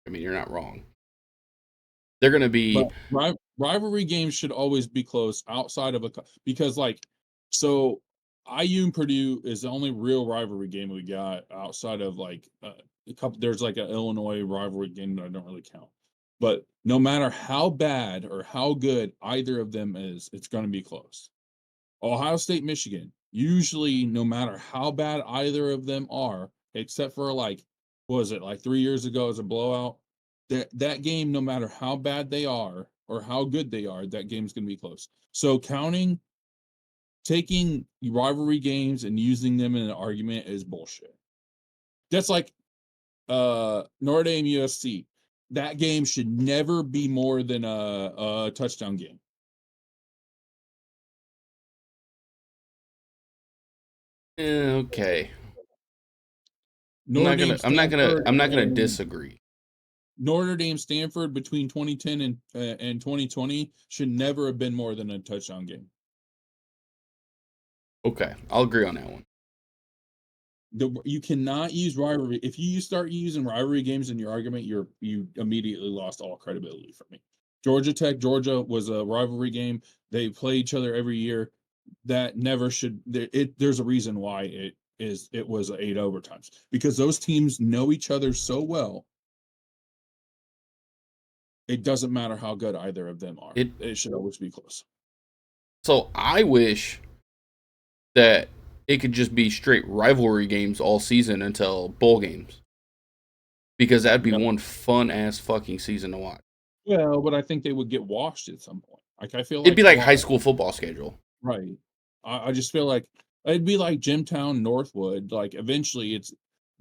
I mean, you're not wrong. They're going to be... But rivalry games should always be close outside of because, so IU and Purdue is the only real rivalry game we got outside of, a couple. There's, an Illinois rivalry game that I don't really count. But no matter how bad or how good either of them is, it's going to be close. Ohio State, Michigan, usually no matter how bad either of them are, except for like, what was it, like 3 years ago as a blowout? That game, no matter how bad they are or how good they are, that game's going to be close. So taking rivalry games and using them in an argument is bullshit. That's like Notre Dame USC. That game should never be more than a touchdown game. Okay. Notre Dame Stanford I'm not gonna and disagree. Notre Dame Stanford between 2010 and 2020 should never have been more than a touchdown game. Okay, I'll agree on that one. You cannot use rivalry. If you start using rivalry games in your argument, you immediately lost all credibility for me. Georgia Tech, Georgia was a rivalry game. They play each other every year. That never should. There's a reason why it was 8 overtimes, because those teams know each other so well. It doesn't matter how good either of them are. It should always be close. So I wish that it could just be straight rivalry games all season until bowl games, because that'd be one fun ass fucking season to watch. Well, but I think they would get washed at some point. Like I feel It'd be like a lot high school football schedule. right. I just feel like it'd be like Jimtown Northwood. Like eventually, it's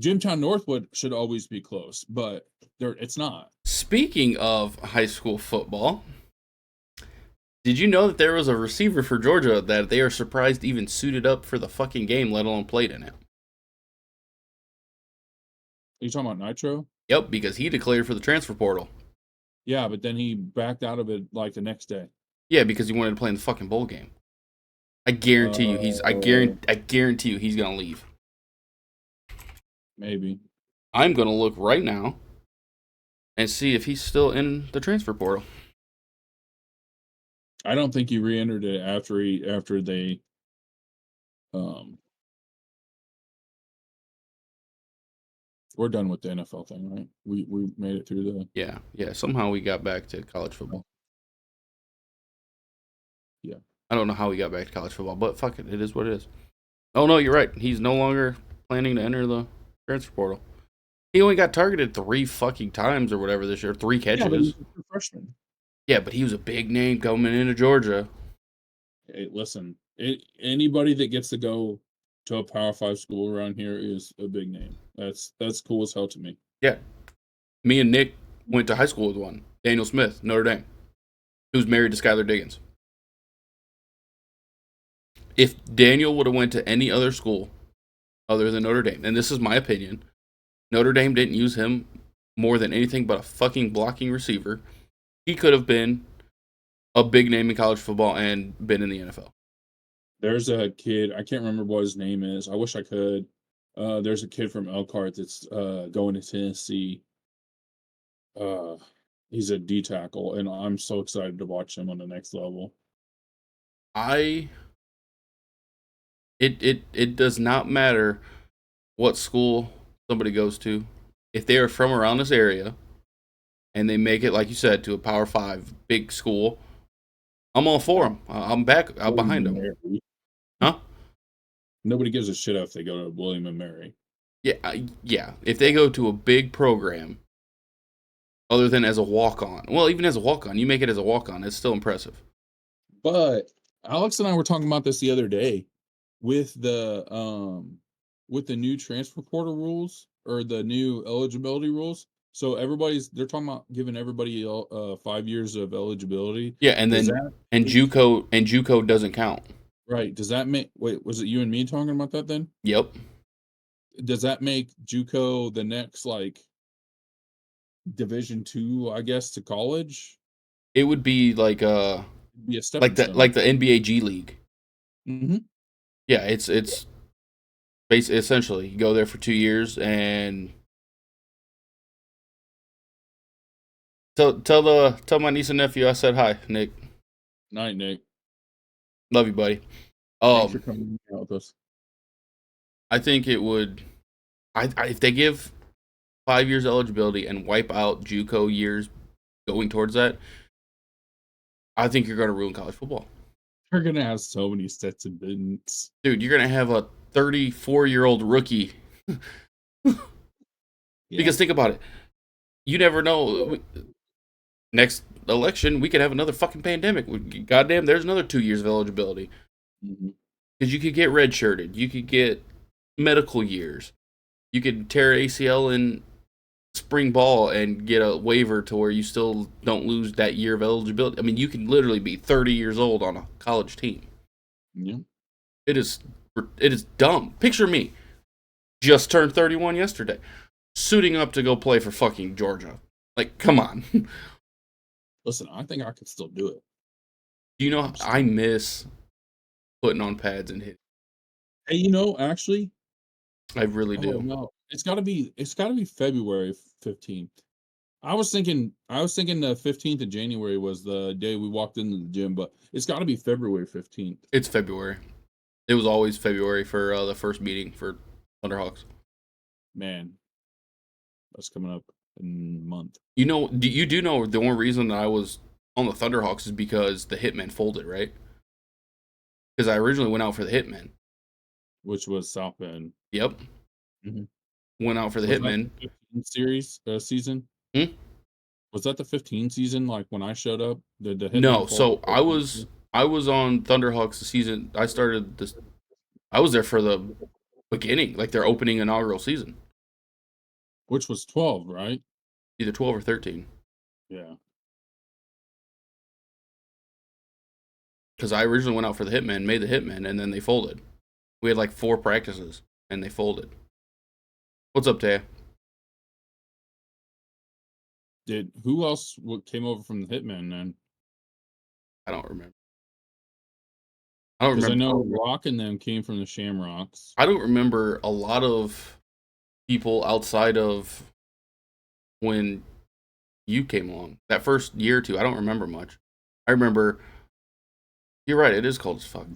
Jimtown Northwood should always be close, but it's not. Speaking of high school football, did you know that there was a receiver for Georgia that they are surprised even suited up for the fucking game, let alone played in it? Are you talking about Nitro? Yep, because he declared for the transfer portal. Yeah, but then he backed out of it like the next day. Yeah, because he wanted to play in the fucking bowl game. I guarantee you I guarantee you he's gonna leave. Maybe. I'm gonna look right now and see if he's still in the transfer portal. I don't think he re-entered it after they we're done with the NFL thing, right? We made it through the Yeah. Somehow we got back to college football. Yeah. I don't know how we got back to college football, but fuck it, it is what it is. Oh no, you're right. He's no longer planning to enter the transfer portal. He only got targeted 3 fucking times or whatever this year, 3 catches. Yeah, but he's a freshman. Yeah, but he was a big name coming into Georgia. Hey, listen, anybody that gets to go to a Power 5 school around here is a big name. That's cool as hell to me. Yeah. Me and Nick went to high school with one. Daniel Smith, Notre Dame, who's married to Skylar Diggins. If Daniel would have went to any other school other than Notre Dame, and this is my opinion, Notre Dame didn't use him more than anything but a fucking blocking receiver. He could have been a big name in college football and been in the NFL. There's a kid, I can't remember what his name is. I wish I could. There's a kid from Elkhart that's going to Tennessee. He's a D tackle, and I'm so excited to watch him on the next level. It does not matter what school somebody goes to. If they are from around this area and they make it, like you said, to a Power 5 big school, I'm all for them. I'm behind them. Huh? Nobody gives a shit if they go to William and Mary. Yeah. If they go to a big program, other than as a walk-on. Well, even as a walk-on, you make it as a walk-on, it's still impressive. But Alex and I were talking about this the other day with the new transfer portal rules or the new eligibility rules. So they're talking about giving everybody 5 years of eligibility. Yeah, and then JUCO doesn't count. Right. Does that make was it you and me talking about that then? Yep. Does that make JUCO the next like Division 2, I guess, to college? It would be like be a stepping stone. Like the NBA G League. Mm-hmm. Yeah, it's basically essentially you go there for 2 years and tell my niece and nephew I said hi, Nick. Night, Nick. Love you, buddy. Thanks for coming out with us. I think it would. If they give 5 years eligibility and wipe out JUCO years going towards that, I think you're going to ruin college football. You're gonna have so many sets of bins. Dude, you're going to have a 34-year-old rookie. Because think about it. You never know. Next election, we could have another fucking pandemic. Goddamn, there's another 2 years of eligibility. Because you could get redshirted. You could get medical years. You could tear ACL in spring ball and get a waiver to where you still don't lose that year of eligibility. I mean, you can literally be 30 years old on a college team. Yeah. It is dumb. Picture me, just turned 31 yesterday, suiting up to go play for fucking Georgia. Like, come on. Listen, I think I could still do it. You know, I miss putting on pads and hitting. Hey, actually, I really do. No, it's got to be February 15th. I was thinking the 15th of January was the day we walked into the gym, but it's got to be February 15th. It's February. It was always February for the first meeting for Thunderhawks. Man, that's coming up in a month. You know the only reason that I was on the Thunderhawks is because the Hitmen folded, right? Because I originally went out for the Hitmen. Which was South Bend. Yep. Went out for the Was Hitmen. that the 15 series season? Was that the 15 season? Like when I showed up, did the Hitmen No, fold? so I was on Thunderhawks the season. I started this. I was there for the beginning, like their opening inaugural season. Which was 12, right? Either 12 or 13. Yeah. Because I originally went out for the Hitmen, made the Hitmen, and then they folded. We had like 4 practices, and they folded. What's up, Taya? Who else came over from the Hitmen then? I don't remember. Because I know Rock and them came from the Shamrocks. I don't remember a lot of people outside of when you came along. That first year or two, I don't remember much. I remember. You're right. It is cold as fuck.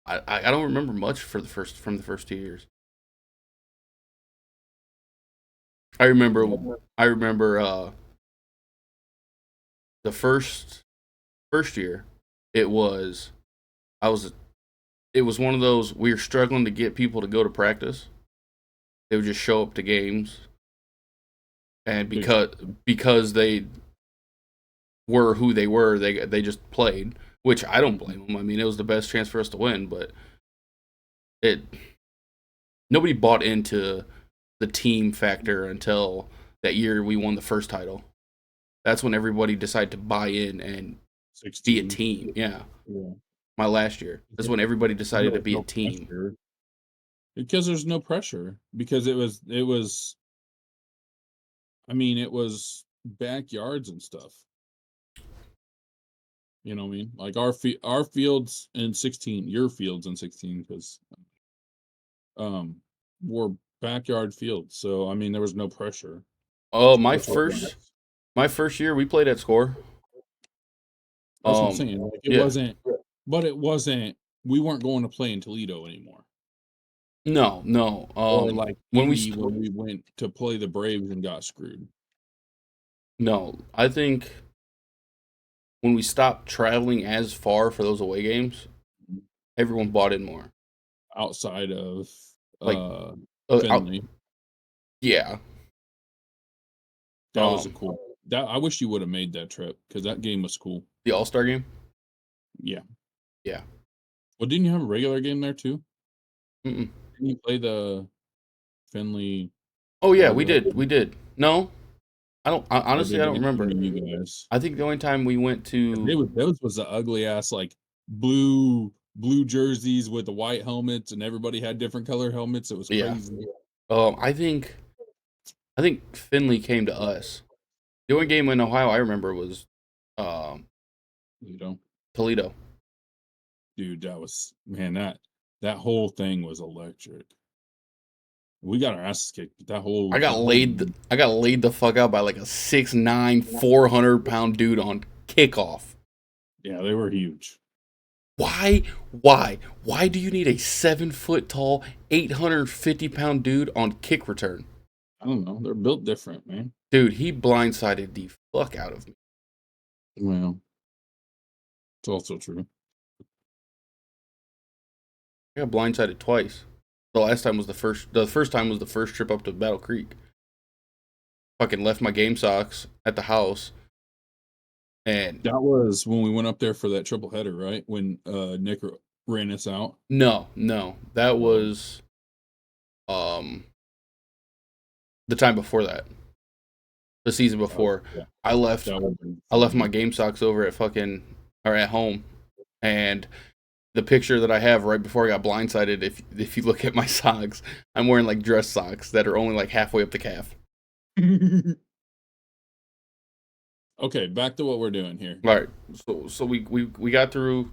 I don't remember much from the first 2 years. I remember the first year. It was one of those, we were struggling to get people to go to practice. They would just show up to games, and because they were who they were, they just played, which I don't blame them. I mean, it was the best chance for us to win, but nobody bought into the team factor until that year we won the first title. That's when everybody decided to buy in and 16. be a team. Yeah. My last year. That's when everybody decided to be a team. Pressure. Because there's no pressure. Because it was I mean, it was backyards and stuff. You know what I mean? Like our fields in 16, your fields in 16, because were backyard fields. So I mean, there was no pressure. Oh, my first year we played at Score. That's what I'm saying. Like it wasn't. We weren't going to play in Toledo anymore. No. Or like when we went to play the Braves and got screwed. No, I think when we stopped traveling as far for those away games, everyone bought in more. Outside of like Finley. Yeah. That was a cool. I wish you would have made that trip because that game was cool. The All-Star game? Yeah. Yeah. Well, didn't you have a regular game there too? Mm-mm. Didn't you play the Finley? Oh yeah, we did. No, I don't. Honestly, I don't remember. You guys. I think the only time we went to those was the ugly ass like blue jerseys with the white helmets, and everybody had different color helmets. It was crazy. I think Finley came to us. The only game in Ohio I remember was Toledo. Dude, that was that whole thing was electric. We got our asses kicked. But that whole I got laid the fuck out by like a 6'9", 400-pound dude on kickoff. Yeah, they were huge. Why do you need a 7-foot tall, 850-pound dude on kick return? I don't know. They're built different, man. Dude, he blindsided the fuck out of me. Well, it's also true. I got blindsided twice. The first time was the first trip up to Battle Creek. Fucking left my game socks at the house. And That was when we went up there for that triple header, right? When Nick ran us out. no, that was the time before that. The season before. Yeah, I left that would've been my fun. game socks over at home, and the picture that I have right before I got blindsided, if you look at my socks, I'm wearing like dress socks that are only like halfway up the calf. Okay, back to what we're doing here. All right, so we got through.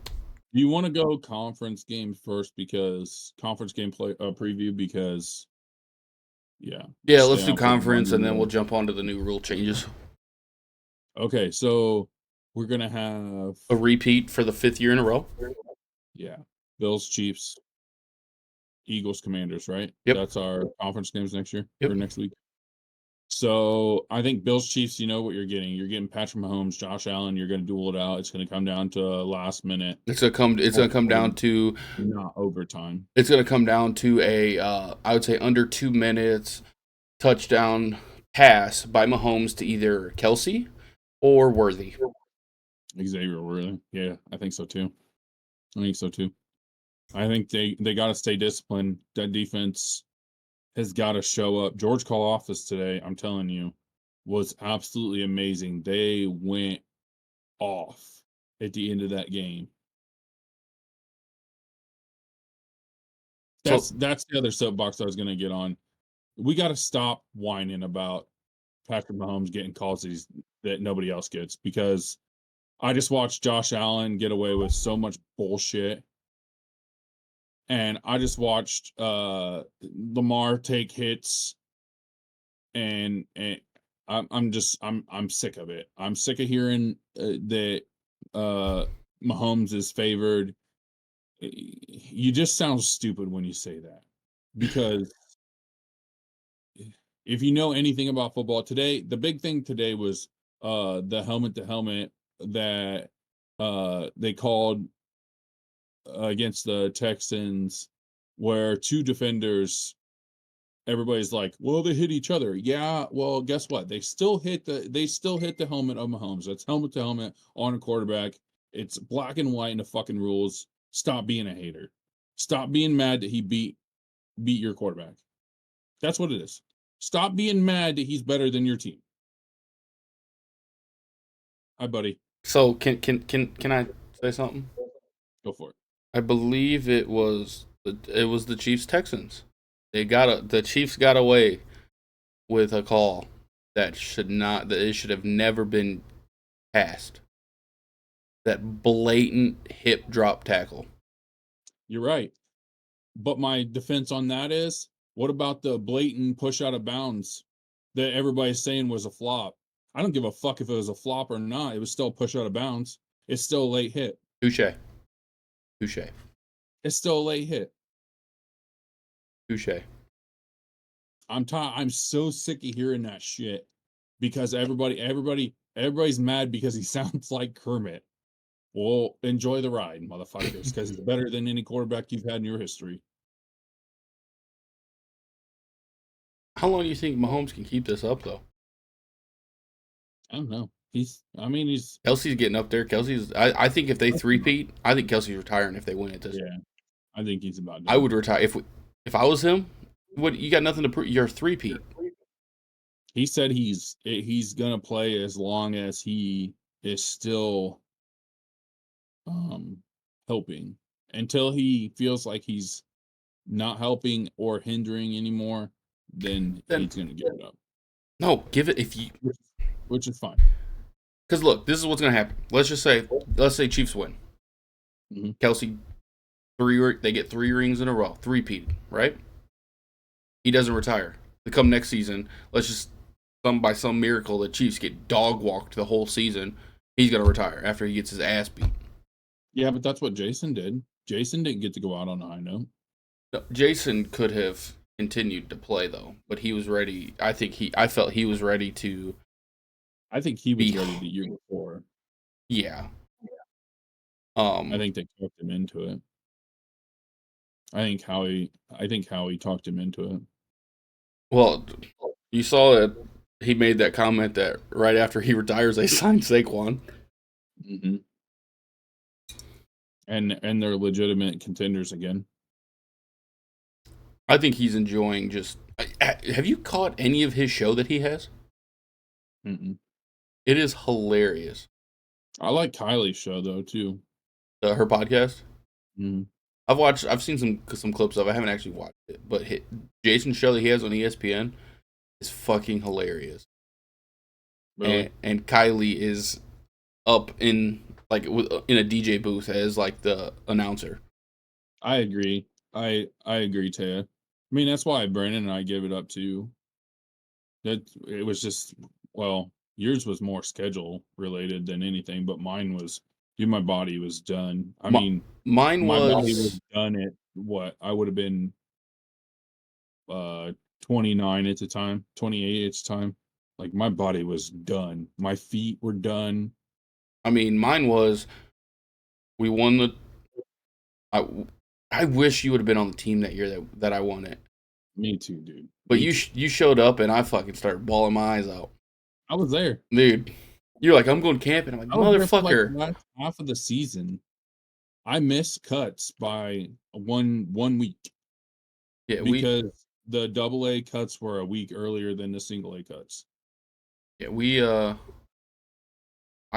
Do you want to go conference game first because conference game preview because Yeah, stay let's do on for conference, and then Monday. we'll jump onto the new rule changes. Okay, so we're gonna have A repeat for the 5th year in a row. yeah, Bills, Chiefs, Eagles, Commanders, right? Yep. That's our conference games next year Yep. or next week. So I think Bills, Chiefs, you know what you're getting. You're getting Patrick Mahomes, Josh Allen. You're going to duel it out. It's going to come down to last minute. It's gonna come down to not overtime. It's gonna come down to a I would say under 2 minutes touchdown pass by Mahomes to either Kelsey or Worthy. Xavier Worthy. Yeah, I think so too. I think they got to stay disciplined. That defense has got to show up. George Karlaftis today, I'm telling you, was absolutely amazing. They went off at the end of that game. That's the other soapbox I was going to get on. We got to stop whining about Patrick Mahomes getting calls that nobody else gets, because I just watched Josh Allen get away with so much bullshit. And I just watched Lamar take hits, and I'm sick of it. I'm sick of hearing that Mahomes is favored. You just sound stupid when you say that, because if you know anything about football today, the big thing today was the helmet to helmet that they called against the Texans, where two defenders, everybody's like, well, they hit each other. Yeah, well, guess what? They still hit the helmet of Mahomes. That's helmet to helmet on a quarterback. It's black and white in the fucking rules. Stop being a hater. Stop being mad that he beat your quarterback. That's what it is. Stop being mad that he's better than your team. Hi, buddy. So can I say something? Go for it. I believe it was the Chiefs Texans. The Chiefs got away with a call that it should have never been passed. That blatant hip drop tackle. You're right. But my defense on that is, what about the blatant push out of bounds that everybody's saying was a flop? I don't give a fuck if it was a flop or not. It was still a push out of bounds. It's still a late hit. Touche. It's still a late hit. Touche. I'm so sick of hearing that shit, because everybody's mad because he sounds like Kermit. Well, enjoy the ride, motherfuckers, because he's better than any quarterback you've had in your history. How long do you think Mahomes can keep this up, though? I don't know. Kelsey's getting up there. I think if they three-peat, I think Kelsey's retiring if they win it this year. Yeah, I think he's about done. I would retire if I was him. You got nothing to prove. You're three-peat. He said he's gonna play as long as he is still helping. Until he feels like he's not helping or hindering anymore, then he's gonna give it up. No, give it Which is fine. Because look, this is what's gonna happen. Let's say Chiefs win. Mm-hmm. Kelsey, they get 3 rings in a row, three-peat, right? He doesn't retire. They come next season. Let's just by some miracle the Chiefs get dog walked the whole season. He's gonna retire after he gets his ass beat. Yeah, but that's what Jason did. Jason didn't get to go out on a high note. No, Jason could have continued to play though, but he was ready. I felt he was ready to I think he was be. ready the year before. Yeah. I think they talked him into it. I think Howie talked him into it. Well, you saw that he made that comment that right after he retires, they signed Saquon. Mm-hmm. And they're legitimate contenders again. I think he's enjoying just. Have you caught any of his show that he has? Mm-mm. It is hilarious. I like Kylie's show though too. Her podcast. Mm. I've seen some clips of. I haven't actually watched it, but Jason's show that he has on ESPN is fucking hilarious. Really? And Kylie is up in like in a DJ booth as like the announcer. I agree. I agree, Taya. I mean, that's why Brandon and I gave it up to. That it was just yours was more schedule related than anything, but mine was, dude, my body was done. I mean, Mine my body was was. done at what I would have been 29 at the time, 28 at the time. Like my body was done. My feet were done. I mean, mine was. We won the. I, I wish you would have been on the team that year that I won it. Me too, dude. But Me too. you showed up and I fucking started bawling my eyes out, I was there. dude. You're like, I'm going camping. I'm like, I was there for like the motherfucker. last half of the season. I missed cuts by one week Yeah, because the double A cuts were a week earlier than the single A cuts. we I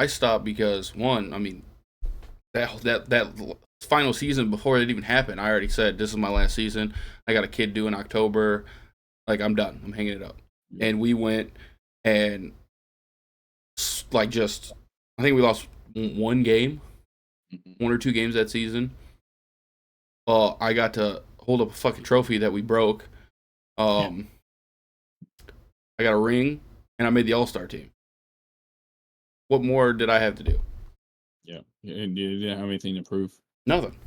stopped because one, I mean, that final season before it even happened, I already said this is my last season. I got a kid due in October. Like I'm done. I'm hanging it up. Yeah. And we went and like just I think we lost one game, one or two games that season. I got to hold up a fucking trophy that we broke. I got a ring and I made the All-Star team. What more did I have to do? Yeah, and you didn't have anything to prove. Nothing.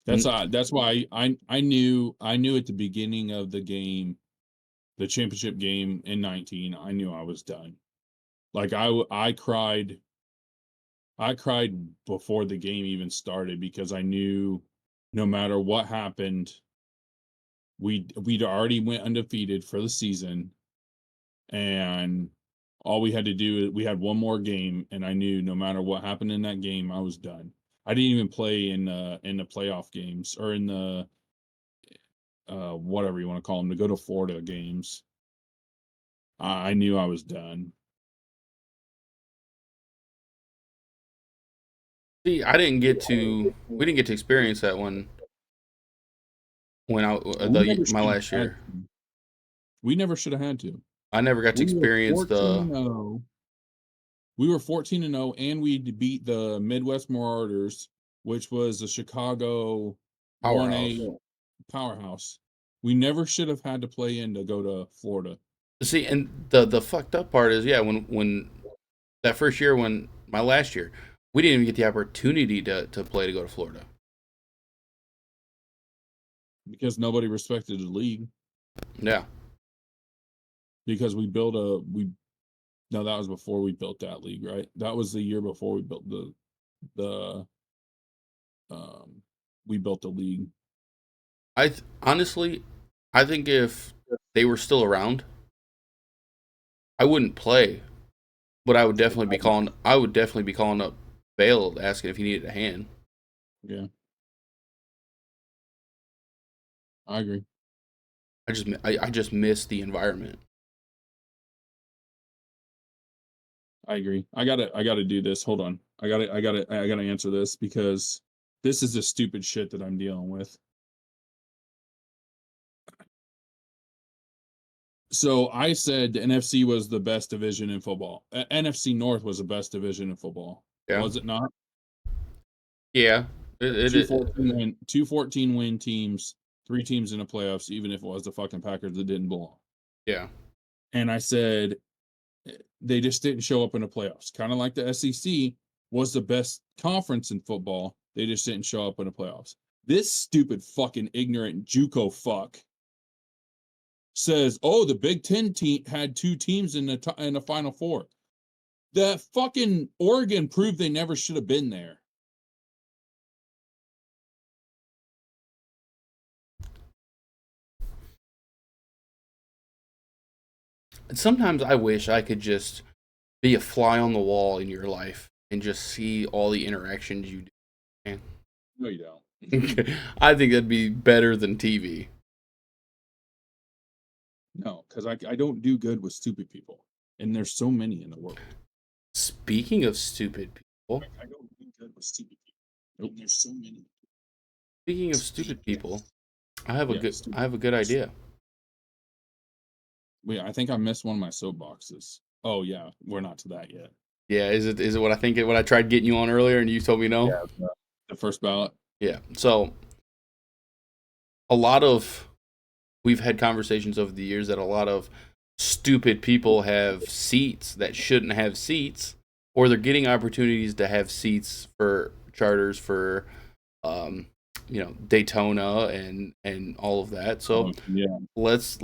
That's why I knew at the beginning of the game, the championship game in 19. I knew I was done. Like I cried. I cried before the game even started because I knew no matter what happened, we'd already went undefeated for the season, and all we had to do, we had one more game, and I knew no matter what happened in that game, I was done. I didn't even play in the playoff games or in the whatever you want to call them, to go to Florida games. I knew I was done. See, I didn't get to. We didn't get to experience that one when my last year. We never should have had to. I never got to We were experience 14 the 0. We were 14-0, and we beat the Midwest Marauders, which was a Chicago powerhouse. 1A powerhouse. We never should have had to play in to go to Florida. See, and the fucked up part is, yeah, when that first year, when my last year, we didn't even get the opportunity to play to go to Florida. Because nobody respected the league. Yeah. Because no, that was before we built that league, right? That was the year before we built the we built the league. Honestly, I think if they were still around, I wouldn't play, but I would definitely be calling. I would definitely be calling up Bale asking if he needed a hand. Yeah, I agree. I just miss the environment. I agree. I gotta do this. Hold on. I gotta answer this because this is the stupid shit that I'm dealing with. So I said the NFC was the best division in football. NFC North was the best division in football. Yeah. Was it not? Yeah. Two 14 win teams, 3 teams in the playoffs, even if it was the fucking Packers that didn't belong. Yeah. And I said they just didn't show up in the playoffs. Kind of like the SEC was the best conference in football. They just didn't show up in the playoffs. This stupid fucking ignorant JUCO fuck says, "Oh, the Big Ten team had 2 teams in the Final Four." The fucking Oregon proved they never should have been there. Sometimes I wish I could just be a fly on the wall in your life and just see all the interactions you do. No, you don't. I think that'd be better than TV. No, because I don't do good with stupid people, and there's so many in the world. Speaking of stupid people, I don't do good with stupid people. And there's so many. speaking of stupid people, I have Yeah, a good idea. Wait, I think I missed one of my soapboxes. Oh yeah, we're not to that yet. Yeah, is it what I think what I tried getting you on earlier and you told me no? Yeah, the first ballot. Yeah. So a lot of we've had conversations over the years that a lot of stupid people have seats that shouldn't have seats, or they're getting opportunities to have seats for charters for Daytona and all of that. So Yeah, let's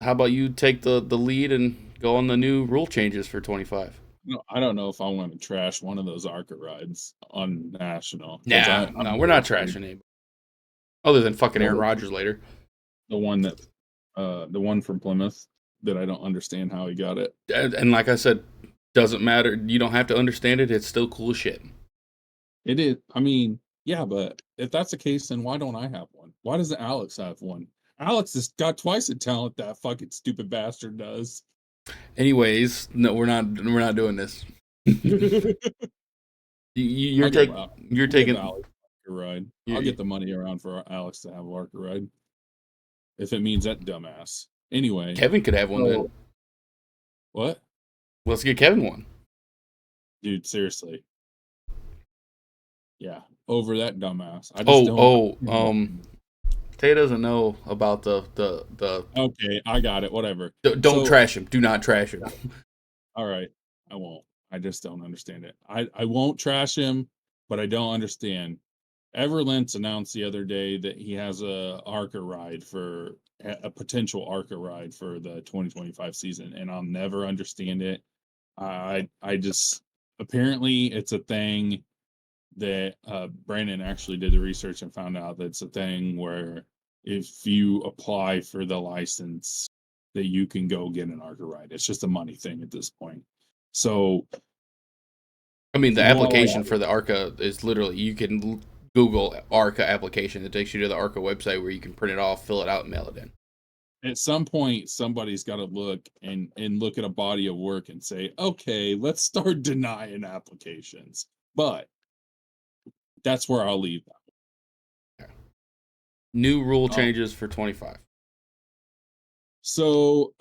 how about you take the lead and go on the new rule changes for 25? no, I don't know if I want to trash one of those ARCA rides on national. 'Cause Nah, I'm no, we're not trashing anybody. Other than fucking Aaron the, Rodgers later. the one that the one from Plymouth that I don't understand how he got it. And like I said, doesn't matter. You don't have to understand it. It's still cool as shit. It is. I mean, yeah, but if that's the case, then why don't I have one? Why doesn't Alex have one? Alex has got twice the talent that fucking stupid bastard does. Anyways, no, we're not doing this. You're I'll give taking Al- you're I'll give taking Alex a ride. you- I'll get the money around for Alex to have a Arca ride. If it means that dumbass. Anyway. Kevin could have one then. What? Let's get Kevin one. Dude, seriously. Yeah. Over that dumbass. I just don't. Tay doesn't know about the Okay, I got it. Whatever. don't So- trash him. Do not trash him. All right. I won't. I just don't understand it. I won't trash him, but I don't understand. Everlentz announced the other day that he has a potential ARCA ride for the 2025 season, and I'll never understand it. I just apparently it's a thing that Brandon actually did the research and found out that it's a thing where if you apply for the license, that you can go get an ARCA ride. It's just a money thing at this point. So I mean, the Well, application for the ARCA is literally you can Google ARCA application. It takes you to the ARCA website where you can print it off, fill it out, and mail it in. at some point somebody's got to look and look at a body of work and say, okay, let's start denying applications. But that's where I'll leave that. New rule changes for 25. So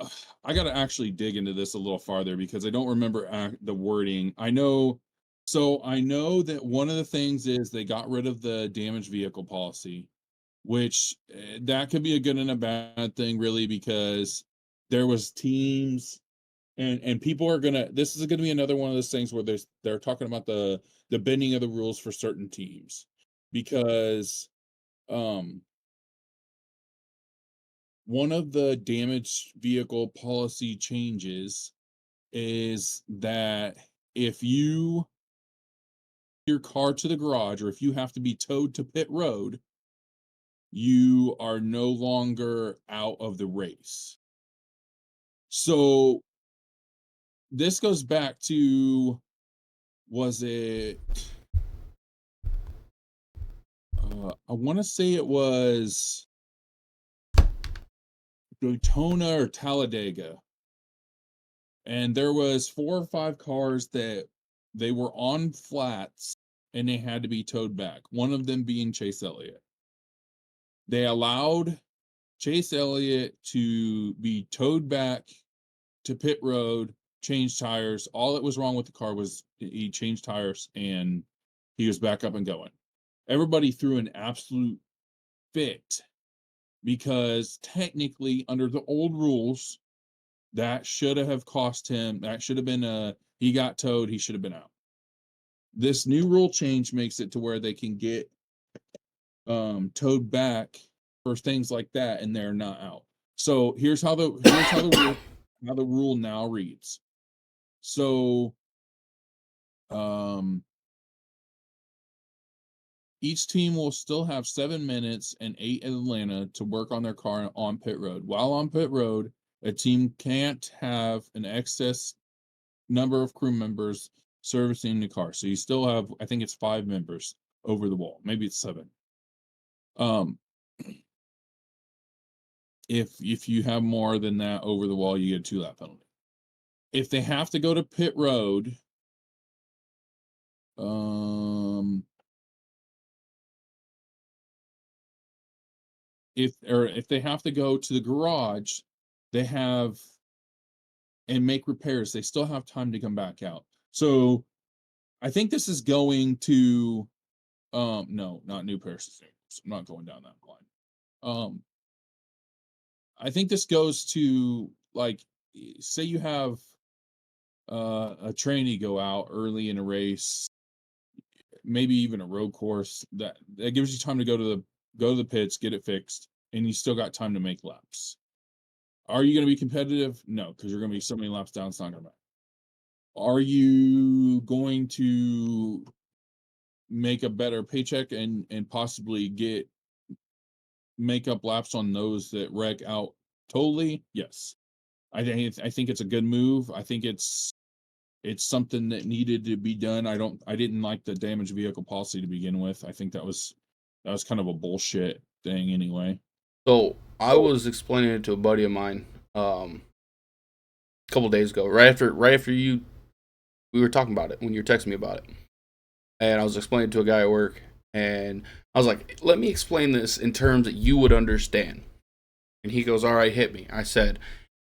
I got to actually dig into this a little farther because I don't remember the wording. I know that one of the things is they got rid of the damaged vehicle policy, which that could be a good and a bad thing, really, because there was teams and people are gonna. This is gonna be another one of those things where they're talking about the bending of the rules for certain teams because one of the damaged vehicle policy changes is that if you your car to the garage or if you have to be towed to pit road, you are no longer out of the race. So this goes back to, was it I want to say it was Daytona or Talladega, and there was 4 or 5 cars that they were on flats and they had to be towed back, one of them being Chase Elliott. They allowed Chase Elliott to be towed back to pit road, change tires. All that was wrong with the car was he changed tires and he was back up and going. Everybody threw an absolute fit because technically under the old rules that should have cost him, that should have been he got towed, he should have been out. This new rule change makes it to where they can get towed back for things like that and they're not out. So here's how the rule now reads. So each team will still have 7 minutes and 8 in Atlanta to work on their car on pit road. While on pit road, a team can't have an excess number of crew members servicing the car. So you still have, I think it's 5 members over the wall. Maybe it's 7. If you have more than that over the wall, you get a 2-lap penalty. If they have to go to pit road, if they have to go to the garage, they have and make repairs, they still have time to come back out. So I think this is going to no, not new pairs. I'm not going down that line. I think this goes to, like, say you have a trainee go out early in a race, maybe even a road course, that gives you time to go to the pits, get it fixed, and you still got time to make laps. Are you going to be competitive? No, because you're going to be so many laps down, it's not going to matter. Are you going to make a better paycheck and possibly make up laps on those that wreck out totally? Yes. I think it's a good move. I think it's something that needed to be done. I didn't like the damaged vehicle policy to begin with. I think that was kind of a bullshit thing anyway. So I was explaining it to a buddy of mine a couple days ago, right after we were talking about it when you were texting me about it, and I was explaining it to a guy at work, and I was like, "Let me explain this in terms that you would understand." And he goes, "All right, hit me." I said,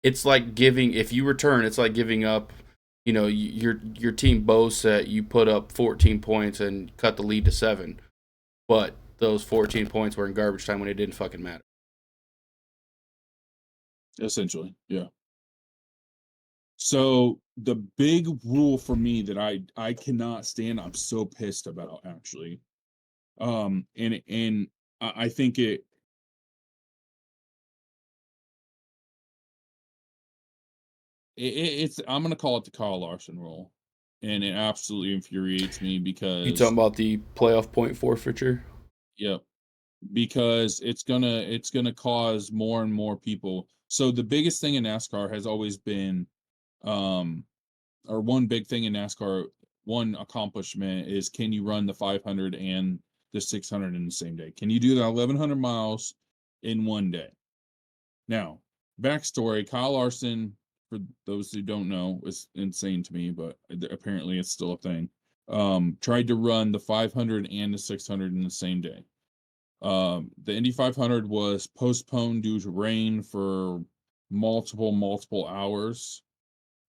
"It's like if you return, it's like giving up. You know, your team boasts that you put up 14 points and cut the lead to 7, but those 14 points were in garbage time when it didn't fucking matter." Essentially, yeah. So the big rule for me that I cannot stand, I'm so pissed about, actually. And I think it's, I'm gonna call it the Kyle Larson rule, and it absolutely infuriates me You because, talking about the playoff point forfeiture? yep, because it's gonna cause more and more people. So the biggest thing in NASCAR has always been, um, or one big thing in NASCAR, one accomplishment is, can you run the 500 and the 600 in the same day? Can you do the 1,100 miles in one day? Now, backstory: Kyle Larson, for those who don't know, is insane to me, but apparently it's still a thing. Tried to run the 500 and the 600 in the same day. The Indy 500 was postponed due to rain for multiple hours.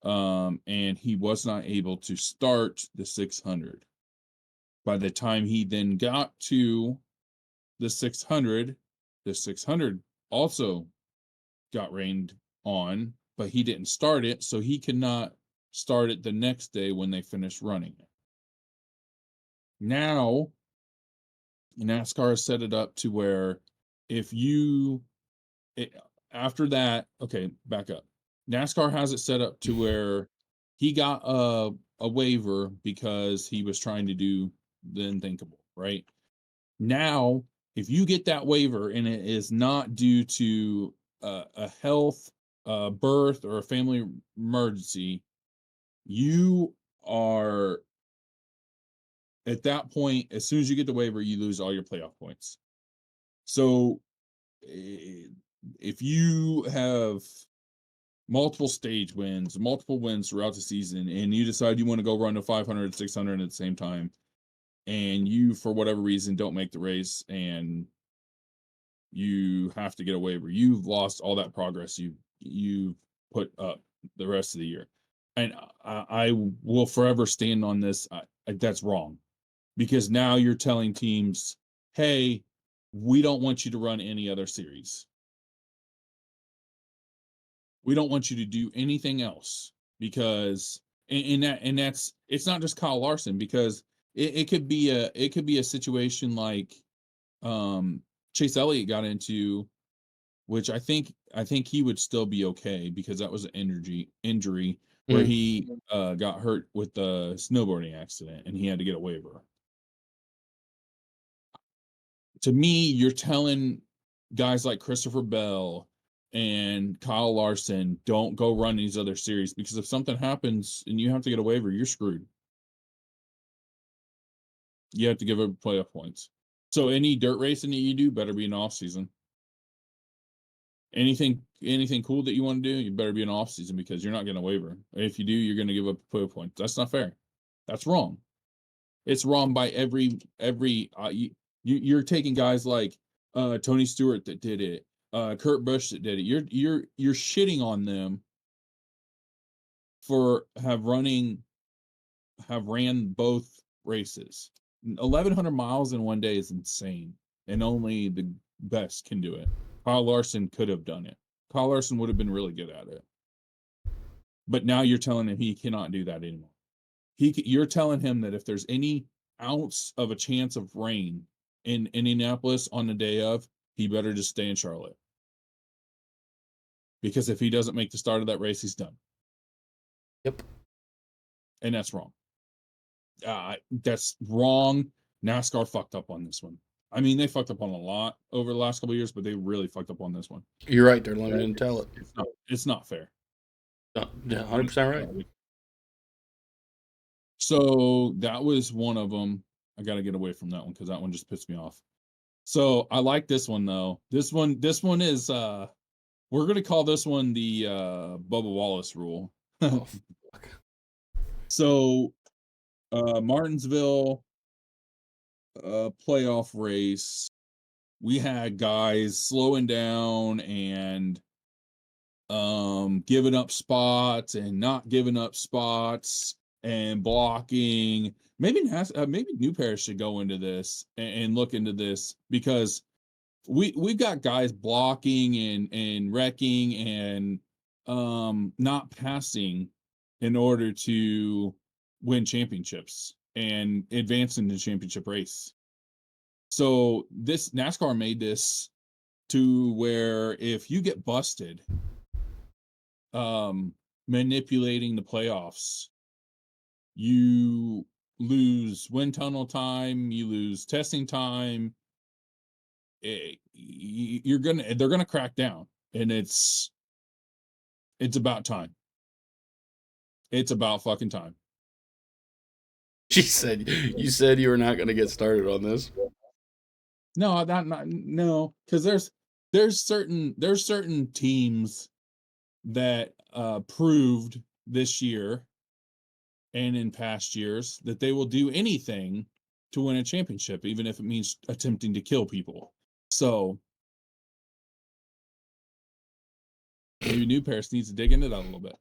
And he was not able to start the 600. By the time he then got to the 600, the 600 also got rained on, but he didn't start it, so he could not start it the next day when they finished running it. Now, NASCAR has set it up to where if you it, after that, okay, back up. NASCAR has it set up to where he got a waiver because he was trying to do the unthinkable, right? Now, if you get that waiver and it is not due to a health, birth, or a family emergency, you are, at that point, as soon as you get the waiver, you lose all your playoff points. So if you have multiple stage wins, multiple wins throughout the season, and you decide you want to go run to 500, 600 at the same time, and you, for whatever reason, don't make the race and you have to get a waiver, you've lost all that progress you've put up the rest of the year. And I will forever stand on this. That's wrong, because now you're telling teams, hey, we don't want you to run any other series. We don't want you to do anything else, because that's, it's not just Kyle Larson, because it could be a situation like Chase Elliott got into which I think he would still be okay because that was an injury where he got hurt with the snowboarding accident and he had to get a waiver. To me, you're telling guys like Christopher Bell and Kyle Larson, don't go run these other series because if something happens and you have to get a waiver, you're screwed. You have to give up playoff points. So any dirt racing that you do better be an off season. Anything cool that you want to do, you better be an off season because you're not going to waiver. If you do, you're going to give up playoff points. That's not fair. That's wrong. It's wrong by every you're taking guys like Tony Stewart that did it, Kurt Busch that did it. You're shitting on them for have ran both races. 1,100 miles in one day is insane, and only the best can do it. Kyle Larson could have done it. Kyle Larson would have been really good at it. But now you're telling him he cannot do that anymore. You're telling him that if there's any ounce of a chance of rain in Indianapolis on the day of, he better just stay in Charlotte. Because if he doesn't make the start of that race, he's done. Yep. And that's wrong. That's wrong. NASCAR fucked up on this one. I mean, they fucked up on a lot over the last couple of years, but they really fucked up on this one. You're right. They're limited in talent. It's not fair. No, 100% right. So that was one of them. I got to get away from that one because that one just pissed me off. So I like this one though. This one is we're gonna call this one the Bubba Wallace rule. Oh, fuck. So Martinsville playoff race, we had guys slowing down and giving up spots and not giving up spots and blocking. Maybe New Paris should go into this and look into this because we've got guys blocking and wrecking and not passing in order to win championships and advance in the championship race. So this NASCAR made this to where if you get busted manipulating the playoffs, you lose wind tunnel time, you lose testing time. They're gonna crack down, and it's about time. It's about fucking time. You said you were not going to get started on this. No, no, because there's certain teams that proved this year and in past years that they will do anything to win a championship, even if it means attempting to kill people. So maybe New Paris needs to dig into that a little bit.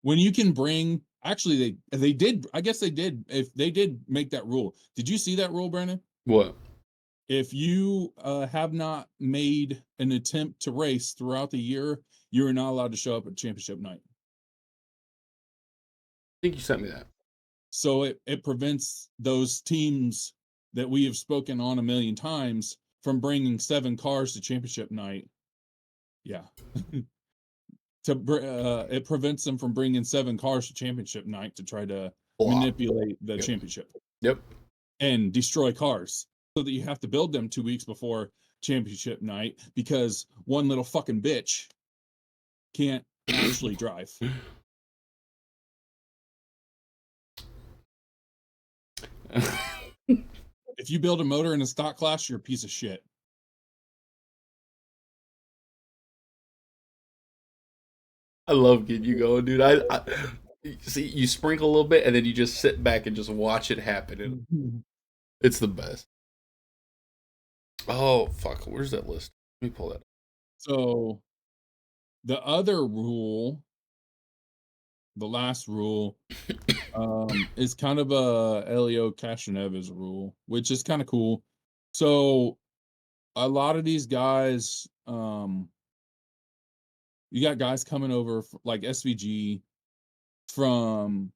When you can bring, actually, they did. I guess they did. If they did make that rule, did you see that rule, Brandon? What? If you have not made an attempt to race throughout the year, you are not allowed to show up at championship night. I think you sent me that. So it prevents those teams that we have spoken on a million times from bringing 7 cars to championship night. Yeah. It prevents them from bringing 7 cars to championship night to try to manipulate the championship. Yep. And destroy cars so that you have to build them 2 weeks before championship night because one little fucking bitch can't actually drive. If you build a motor in a stock class, you're a piece of shit. I love getting you going, dude. I see you sprinkle a little bit and then you just sit back and just watch it happen. It's the best. Oh fuck, where's that list? Let me pull that up. So the other rule, the last rule, is kind of a Elio Castroneves rule, which is kind of cool. So a lot of these guys, you got guys coming over like SVG from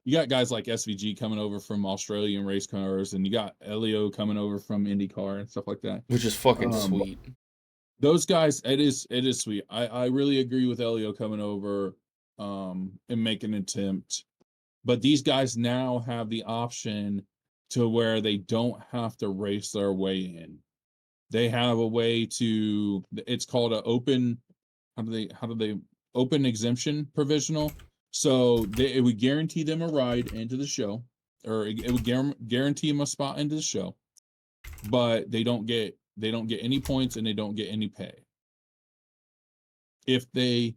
you got guys like SVG coming over from Australian race cars, and you got Elio coming over from IndyCar and stuff like that. which is fucking sweet. Those guys, it is sweet. I really agree with Elio coming over and making an attempt. But these guys now have the option to where they don't have to race their way in. They have a way to, it's called an open, how do they open exemption provisional. So it would guarantee them a ride into the show, or it would guarantee them a spot into the show, but they don't get any points and they don't get any pay if they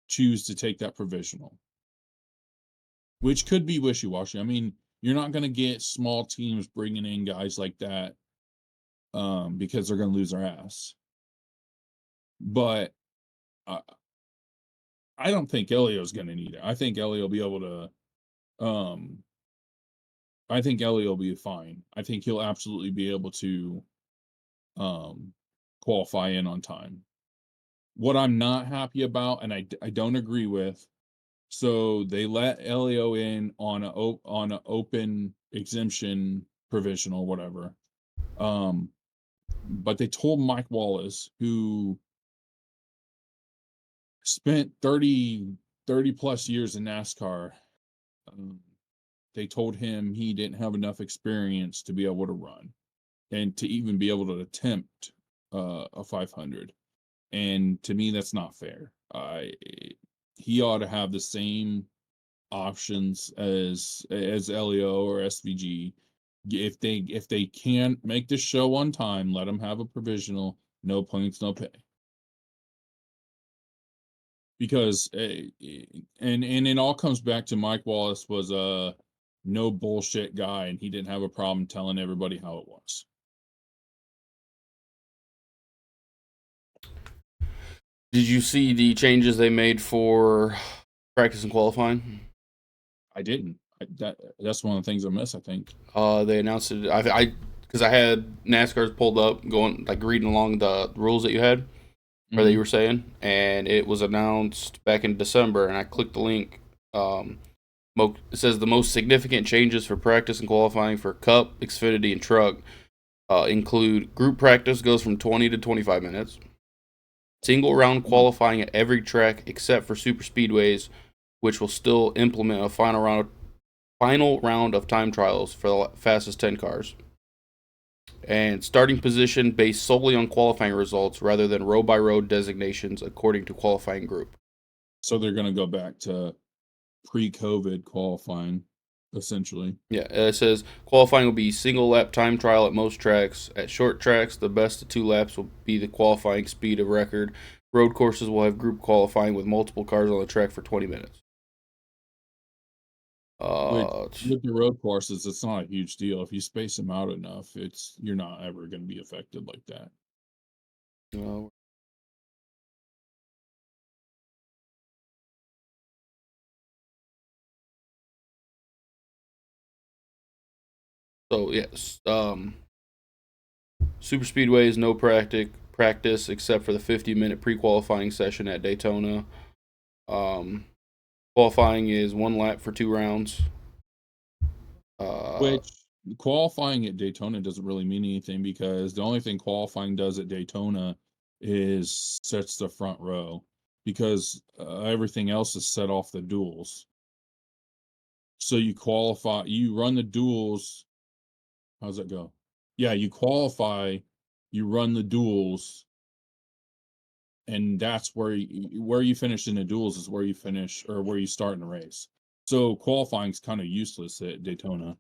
choose to take that provisional, which could be wishy-washy. I mean, you're not going to get small teams bringing in guys like that because they're going to lose their ass. But I don't think Elio's going to need it. I think Elio will be able to. I think Elio will be fine. I think he'll absolutely be able to qualify in on time. What I'm not happy about, and I don't agree with, so they let Elio in on an open exemption provisional, whatever. But they told Mike Wallace, who spent 30 plus years in NASCAR, they told him he didn't have enough experience to be able to run and to even be able to attempt a 500. And to me, that's not fair. He ought to have the same options as Elio or SVG. If they can't make the show on time, let them have a provisional, no points, no pay. Because and it all comes back to Mike Wallace was a no bullshit guy, and he didn't have a problem telling everybody how it was. Did you see the changes they made for practice and qualifying? I didn't. That's one of the things I miss, I think. They announced it. Because I had NASCAR's pulled up, going like reading along the rules that you had, or that you were saying, and it was announced back in December. And I clicked the link. It says the most significant changes for practice and qualifying for Cup, Xfinity, and Truck include group practice goes from 20 to 25 minutes. Single round qualifying at every track except for super speedways, which will still implement a final round of time trials for the fastest 10 cars. And starting position based solely on qualifying results rather than row by row designations according to qualifying group. So they're going to go back to pre-COVID qualifying, essentially. Yeah, it says qualifying will be single lap time trial at most tracks. At short tracks, the best of 2 laps will be the qualifying speed of record. Road courses will have group qualifying with multiple cars on the track for 20 minutes. With the road courses, it's not a huge deal. If you space them out enough, you're not ever going to be affected like that. So yes, super speedways no practice except for the 50-minute pre-qualifying session at Daytona. Qualifying is 1 lap for 2 rounds. Which qualifying at Daytona doesn't really mean anything, because the only thing qualifying does at Daytona is sets the front row, because everything else is set off the duels. So you run the duels. How's that go? Yeah, you qualify, you run the duels, and that's where you finish in the duels is where you finish, or where you start in the race. So qualifying is kind of useless at Daytona,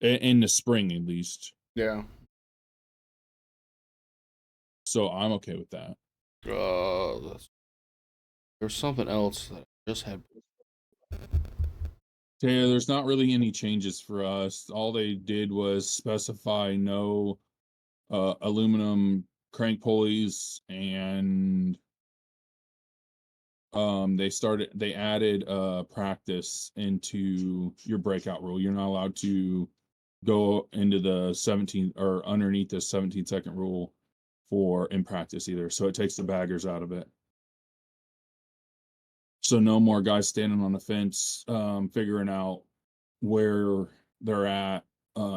in the spring at least. Yeah. So I'm okay with that. There's something else that I just had. Yeah, there's not really any changes for us. All they did was specify no aluminum crank pulleys, and they added practice into your breakout rule. You're not allowed to go into the 17 or underneath the 17-second rule in practice either. So it takes the baggers out of it. So no more guys standing on the fence figuring out where they're at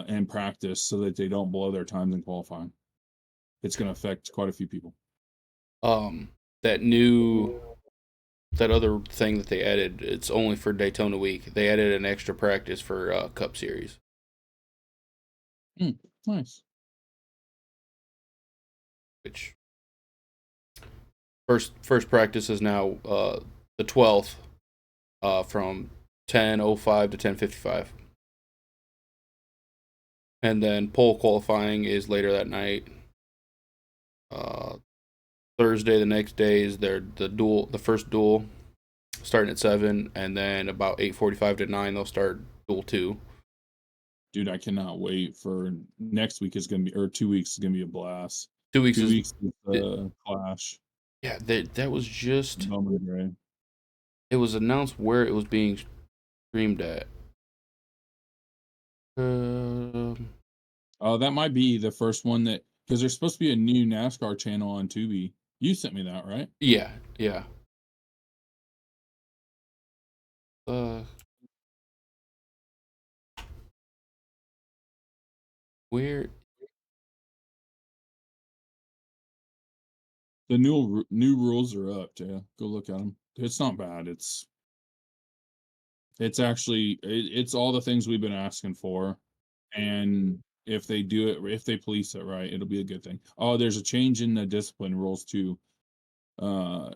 in practice so that they don't blow their times in qualifying. It's going to affect quite a few people. That other thing that they added, it's only for Daytona week. They added an extra practice for Cup Series. Nice. Which first practice is now the 12th from 10:05 to 10:55. And then pole qualifying is later that night. Thursday, the next day is the first duel, starting at 7, and then about 8:45 to 9 they'll start duel 2. Dude, I cannot wait for next week. Is going to be, or 2 weeks is going to be a blast. 2 weeks 2 is weeks is the Clash. Yeah, that was just. Right? It was announced where it was being streamed at. That might be the first one that, because there's supposed to be a new NASCAR channel on Tubi. You sent me that, right? Yeah. Where? The new rules are up. Yeah, go look at them. It's not bad. It's actually it's all the things we've been asking for, and if they do it, if they police it right, it'll be a good thing. Oh, there's a change in the discipline rules too. I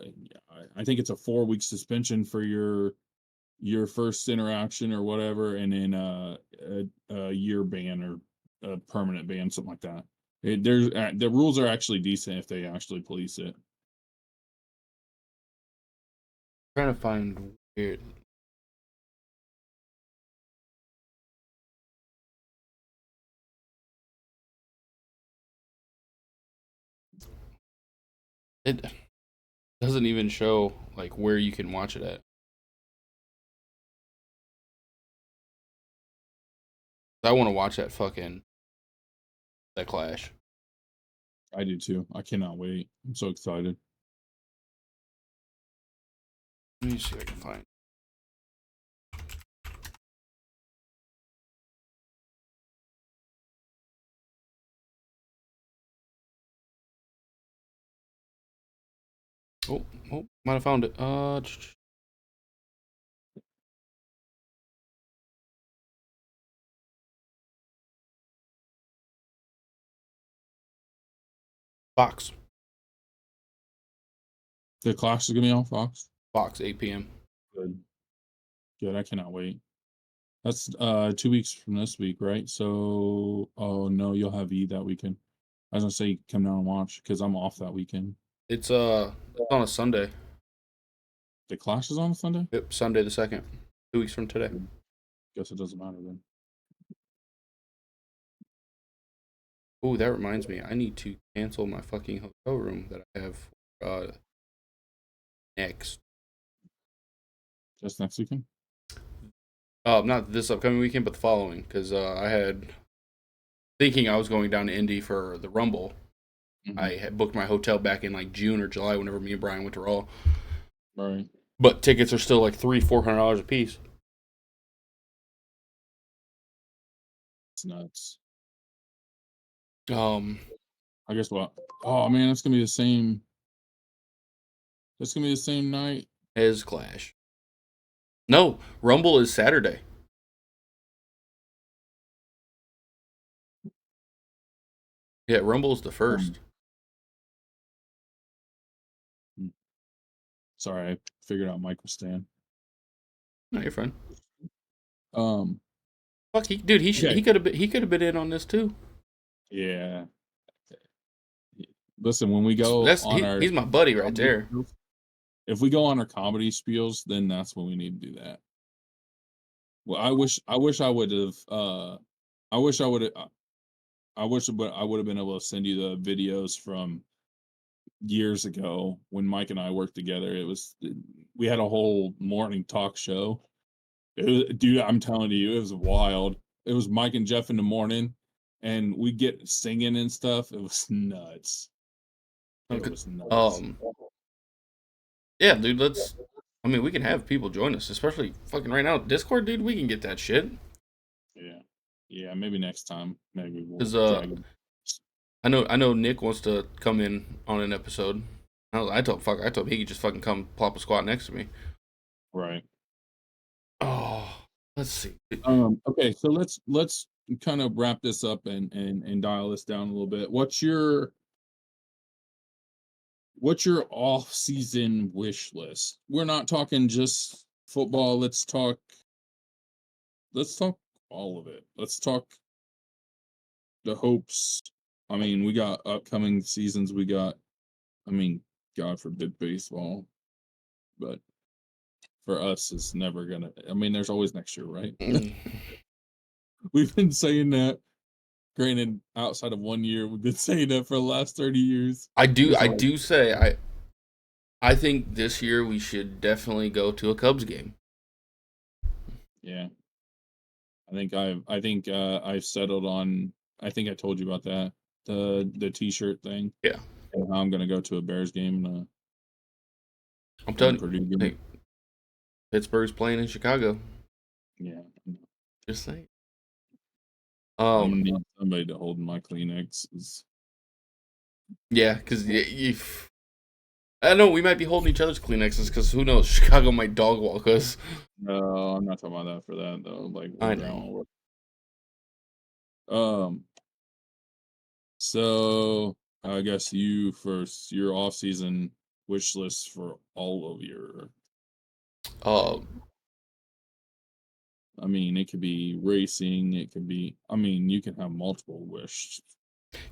think it's a 4-week suspension for your first interaction or whatever, and then a year ban or a permanent ban, something like that. There's the rules are actually decent if they actually police it. Trying to find where. It doesn't even show like where you can watch it at. I want to watch that Clash. I do too. I cannot wait. I'm so excited. Let me see if I can find. Oh, might have found it. Fox. The Clash is gonna be on Fox. Fox, 8 p.m. Good. I cannot wait. That's 2 weeks from this week, right? So, oh no, you'll have E that weekend. I was gonna say come down and watch because I'm off that weekend. It's on a Sunday. The Clash is on a Sunday. Yep, Sunday the 2nd. 2 weeks from today. Guess it doesn't matter then. Oh, that reminds me. I need to cancel my fucking hotel room that I have next. Just next weekend. Not this upcoming weekend, but the following, because I had thinking I was going down to Indy for the Rumble. Mm-hmm. I had booked my hotel back in like June or July whenever me and Brian went to Raw. Right. But tickets are still like $400 a piece. It's nuts. I guess what? Oh man, that's gonna be the same. That's gonna be the same night as Clash. No, Rumble is Saturday. Yeah, Rumble's the first. Sorry, I figured out Mike was staying. No, you're fine. Fuck, he could have been in on this too. Yeah. Listen, when we go he's my buddy right there. If we go on our comedy spiels, then that's when we need to do that. Well, I wish I would have. I wish I would have been able to send you the videos from years ago when Mike and I worked together. We had a whole morning talk show. Dude, I'm telling you, it was wild. It was Mike and Jeff in the morning, and we get singing and stuff. It was nuts. It was nuts. Yeah, dude, we can have people join us, especially fucking right now. Discord, dude, we can get that shit. Yeah, maybe next time. Maybe we'll 'Cause drag him. I know Nick wants to come in on an episode. I told him he could just fucking come plop a squat next to me. Right. Oh, let's see. Okay, so let's kind of wrap this up and dial this down a little bit. What's your off season wish list? We're not talking just football. Let's talk all of it. Let's talk the hopes. I mean, we got upcoming seasons. I mean, God forbid baseball, but for us, it's never gonna. I mean, there's always next year, right? We've been saying that. Granted, outside of 1 year, we've been saying that for the last 30 years. I do There's always, say I think this year we should definitely go to a Cubs game. yeah. I've settled on. I think I told you about that the T-shirt thing. Yeah, And how I'm gonna go to a Bears game I'm and telling Purdue you, game. hey, Pittsburgh's playing in Chicago. Yeah, Just saying. I'm gonna need somebody to hold my Kleenexes. Yeah, because I don't know, we might be holding each other's Kleenexes because who knows? Chicago might dog walk us. No, I'm not talking about that for that though. Like I we're know. down. So I guess you first. Your off-season wish list for all of your. Uh, I mean, it could be racing. It could be. I mean, you can have multiple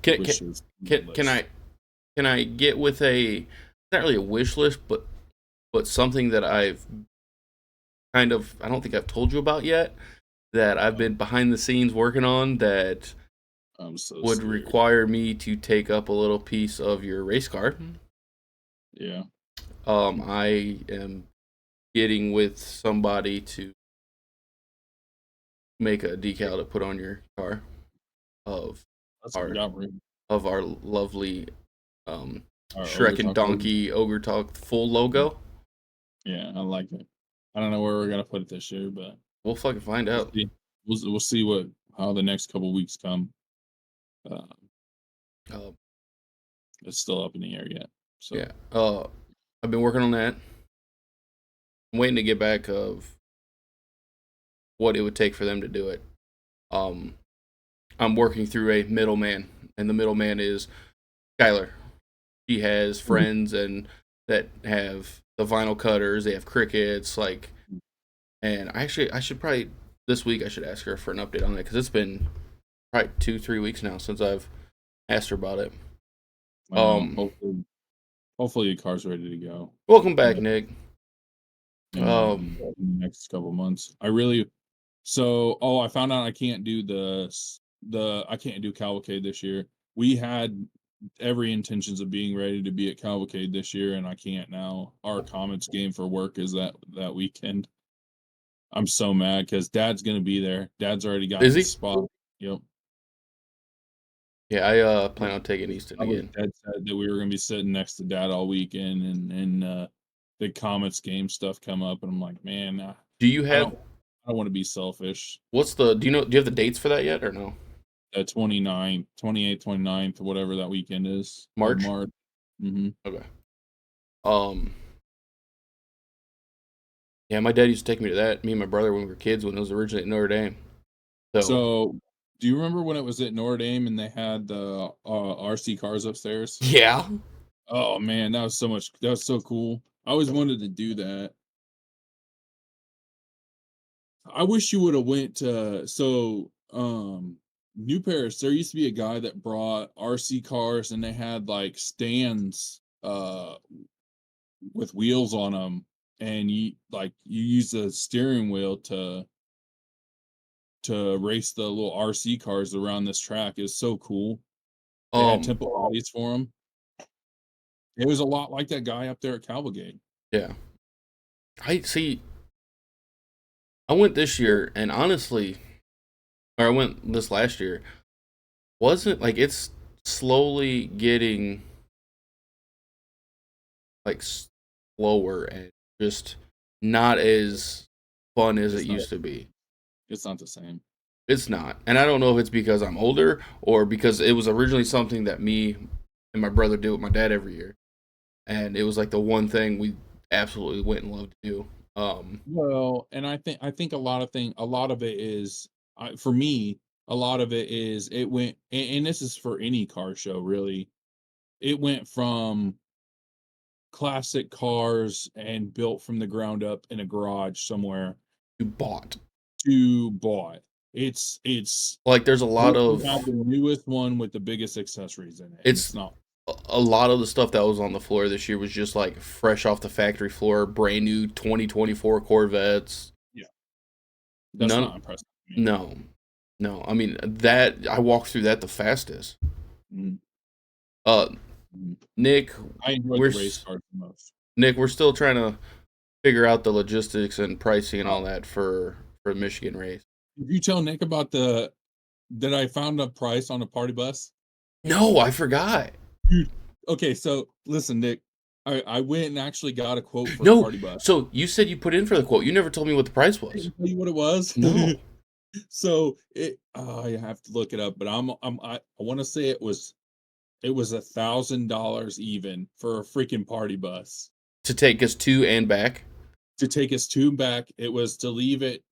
can wishes. can I get with not really a wish list, but something that I've kind of, I don't think I've told you about yet, that I've been behind the scenes working on that I'm so would scared. require me to take up a little piece of your race car. Yeah. I am getting with somebody to make a decal to put on your car of That's our got room. lovely Our Ogre Shrek and Talk logo. Donkey Ogre Talk full logo. Yeah, I like it. I don't know where we're gonna put it this year, but We'll fucking find we'll out. see. We'll see how the next couple weeks come. Uh, Uh, it's still up in the air yet. So yeah. I've been working on that. I'm waiting to get back of what it would take for them to do it. I'm working through a middleman, and the middleman is Skylar. She has friends and that have the vinyl cutters. They have crickets, like, and I should probably this week I should ask her for an update on that because it's been probably 2-3 weeks now since I've asked her about it. hopefully your car's ready to go. Welcome back, Nick. In the next couple months. I found out I can't do I can't do Cavalcade this year. We had every intentions of being ready to be at Cavalcade this year, and I can't now. Our Comets game for work is that weekend. I'm so mad because Dad's gonna be there. Dad's already got Is he? his spot. Yep. Yeah, I plan on taking Easton I was again. dead sad that we were gonna be sitting next to Dad all weekend, and the Comets game stuff come up, and I'm like, man, Do you I have don't want to be selfish. do you have the dates for that yet or no? 29th, 28th, 29th, whatever that weekend is. March? March. Mm-hmm. Okay. Yeah, my dad used to take me to that. Me and my brother when we were kids when it was originally at Notre Dame. So, do you remember when it was at Notre Dame and they had the RC cars upstairs? yeah. Oh man, that was so cool. I always wanted to do that. I wish you would have went to New Paris. There used to be a guy that brought RC cars and they had like stands with wheels on them, and you use the steering wheel to race the little RC cars around this track. Is so cool. They had temple bodies for them. It was a lot like that guy up there at Cavalgate. Yeah. I see. I went this year, and honestly, or I went this last year. Wasn't like it's slowly getting like slower and just not as fun as It's it not used to be. it's not the same. It's not. And I don't know if it's because I'm older or because it was originally something that me and my brother did with my dad every year. And it was like the one thing we absolutely went and loved to do. Well, and I think a lot of it is for me, a lot of it is it went and this is for any car show really. It went from classic cars and built from the ground up in a garage somewhere You bought. to bought. It's Like there's a lot what we of have the newest one with the biggest accessories in it, and it's it's not. a lot of the stuff that was on the floor this year was just like fresh off the factory floor, brand new 2024 Corvettes. Yeah, that's None not impressive to me. no. No. I mean that I walked through that the fastest. Mhm, Uh mhm. Nick, I enjoyed we're the race cars the most. Nick, we're still trying to figure out the logistics and pricing and Oh, all that for the Michigan race. did you tell Nick about the that I found a price on a party bus? No, I forgot. Dude, okay, so listen, Nick, I went and actually got a quote for a No, party bus. so you said you put in for the quote. You never told me what the price I was. didn't tell you what it was. No. So it I have to look it up, but I want to say it was $1,000 even for a freaking party bus To take us to and back. to take us to and back. It was to leave it.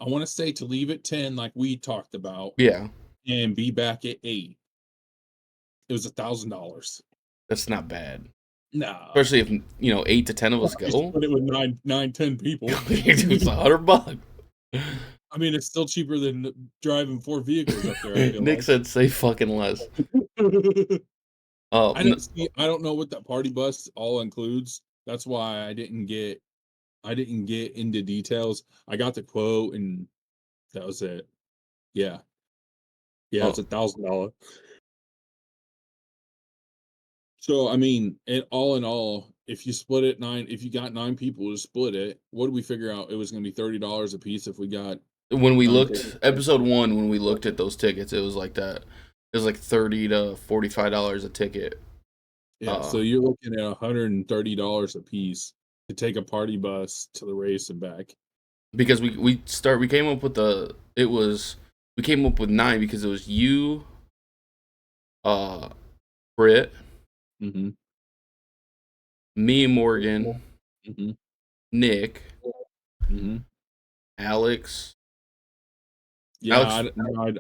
I want to say to leave at 10, like we talked about, Yeah, and be back at 8. It was $1,000. that's not bad. No, Especially if 8 to 10 of us I go. split it with 10 people. It's $100. I mean, it's still cheaper than driving 4 vehicles up there, I feel Nick like. said say fucking less. Oh, I don't see. I don't know what that party bus all includes. That's why I didn't get into details. I got the quote and that was it. Yeah. Yeah, oh, it's $1,000. So I mean, it all in all, if you split it if you got 9 people to split it, what did we figure out? It was gonna be $30 a piece if we got when we 9 tickets. looked episode 1, when we looked at those tickets, it was like that. It was like $30 to $45 a ticket. Yeah, so you're looking at $130 a piece to take a party bus to the race and back. Because we came up with we came up with 9 because it was you, uh, Britt, Mhm. me, Morgan, Mhm. Nick, Mhm. Alex. Yeah, Alex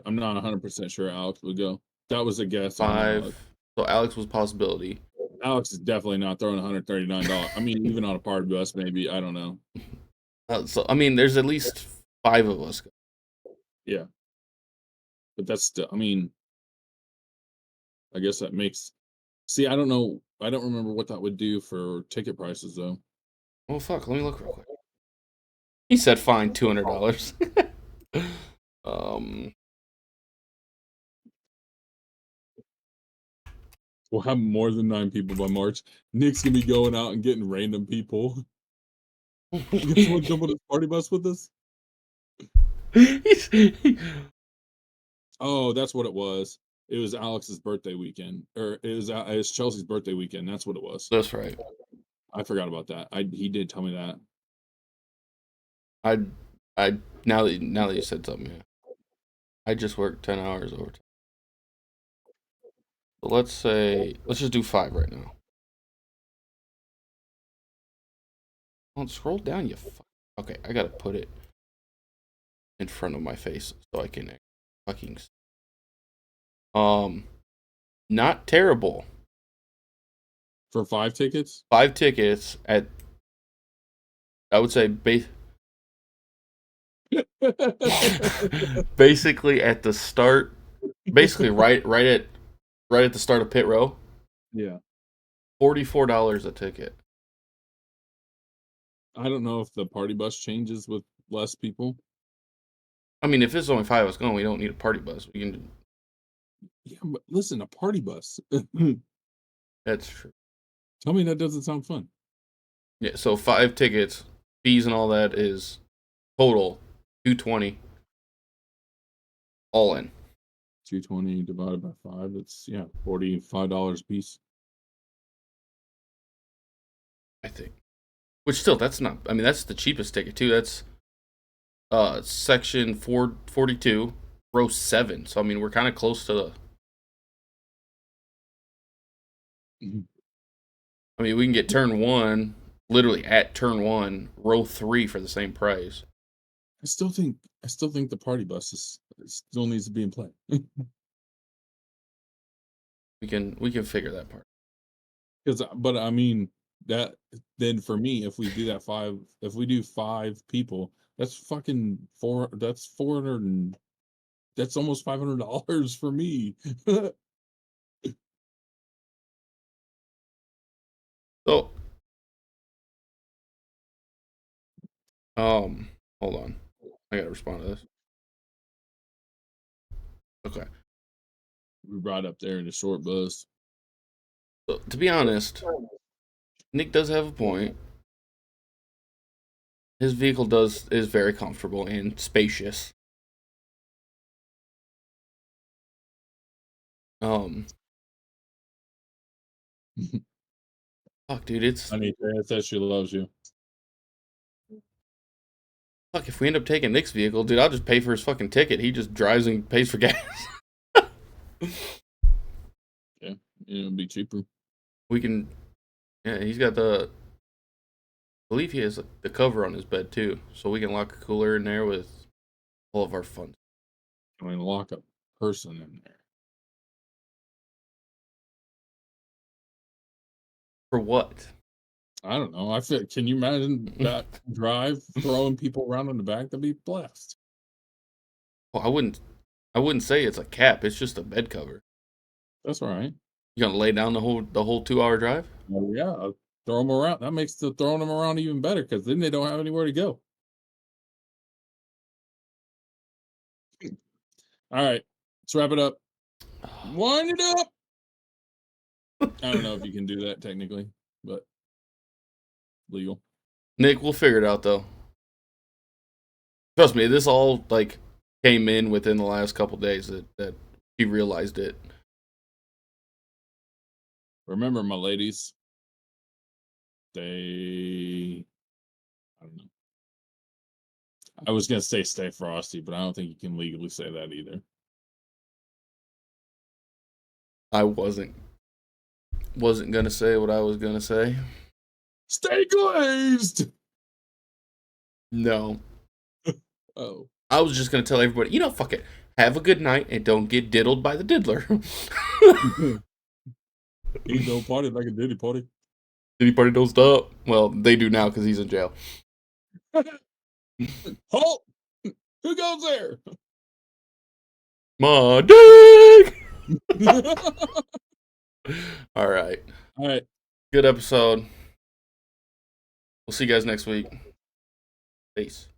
I'm not 100% sure Alex would go. That was a guess on 5. Alex. So Alex was a possibility. Alex is definitely not throwing $139. I mean, even on a party bus, maybe. I don't know. So I mean, there's at least 5 of us. Yeah, but that's still. I mean, I guess that makes. See, I don't know. I don't remember what that would do for ticket prices though. Oh fuck! Let me look real quick. He said fine, $200. um, We'll have more than 9 people by March. Nick's gonna be going out and getting random people. You guys want to jump on this party bus with us? Oh, that's what it was. It was Alex's birthday weekend, or it was Chelsea's birthday weekend. That's what it was. That's right. I forgot about that. He did tell me that. I I now that you said something, yeah. I just worked 10 hours overtime. So let's just do 5 right now. Don't scroll down, you okay, I gotta put it in front of my face so I can fucking. Um, not terrible. For 5 tickets? 5 tickets at, I would say, basically at the start, basically right at the start of pit row. Yeah. $44 a ticket. I don't know if the party bus changes with less people. I mean, if it's only 5 of us going, we don't need a party bus. We can. Yeah, but listen, a party bus. That's true. Tell me that doesn't sound fun. Yeah. So 5 tickets, fees and all that is total $220 all in. 220 divided by 5, that's yeah, $45 a piece. I think. Which still, that's not. I mean, that's the cheapest ticket too. That's section 442, row 7. So I mean, we're kind of close to the. Mhm. I mean, we can get turn 1, literally at turn 1, row 3 for the same price. I still think the party bus still needs to be in play. We can figure that part. But I mean that then for me, if we do 5 people, that's fucking four. That's 400 and that's almost $500 for me. So, hold on, I gotta respond to this. Okay. We brought up there in a short bus. So, to be honest, Nick does have a point. His vehicle is very comfortable and spacious. Fuck, dude, it's Honey says she loves you. fuck. If we end up taking Nick's vehicle, dude, I'll just pay for his fucking ticket. He just drives and pays for gas. Yeah, it'll be cheaper. We can. Yeah, he's got the. I believe he has the cover on his bed too, so we can lock a cooler in there with all of our fun. I mean, lock a person in there. For what? I don't know. I feel. Can you imagine that drive throwing people around in the back? That'd be blast. Well, I wouldn't say it's a cap. It's just a bed cover. That's all right. You gonna lay down the whole 2 hour drive? Oh yeah, throw them around. That makes the throwing them around even better because then they don't have anywhere to go. All right, let's wrap it up. Wind it up. I don't know if you can do that technically, but legal. Nick, we'll figure it out though. Trust me, this all like came in within the last couple days that he realized it. Remember, my ladies, I don't know. I was gonna say stay frosty, but I don't think you can legally say that either. I wasn't gonna say what I was gonna say. Stay glazed. No. Oh, I was just gonna tell everybody, fuck it. Have a good night and don't get diddled by the diddler. he don't party like a diddy party. Diddy party don't stop. Well, they do now because he's in jail. Halt! Who goes there? My dick. All right. All right. Good episode. We'll see you guys next week. Peace.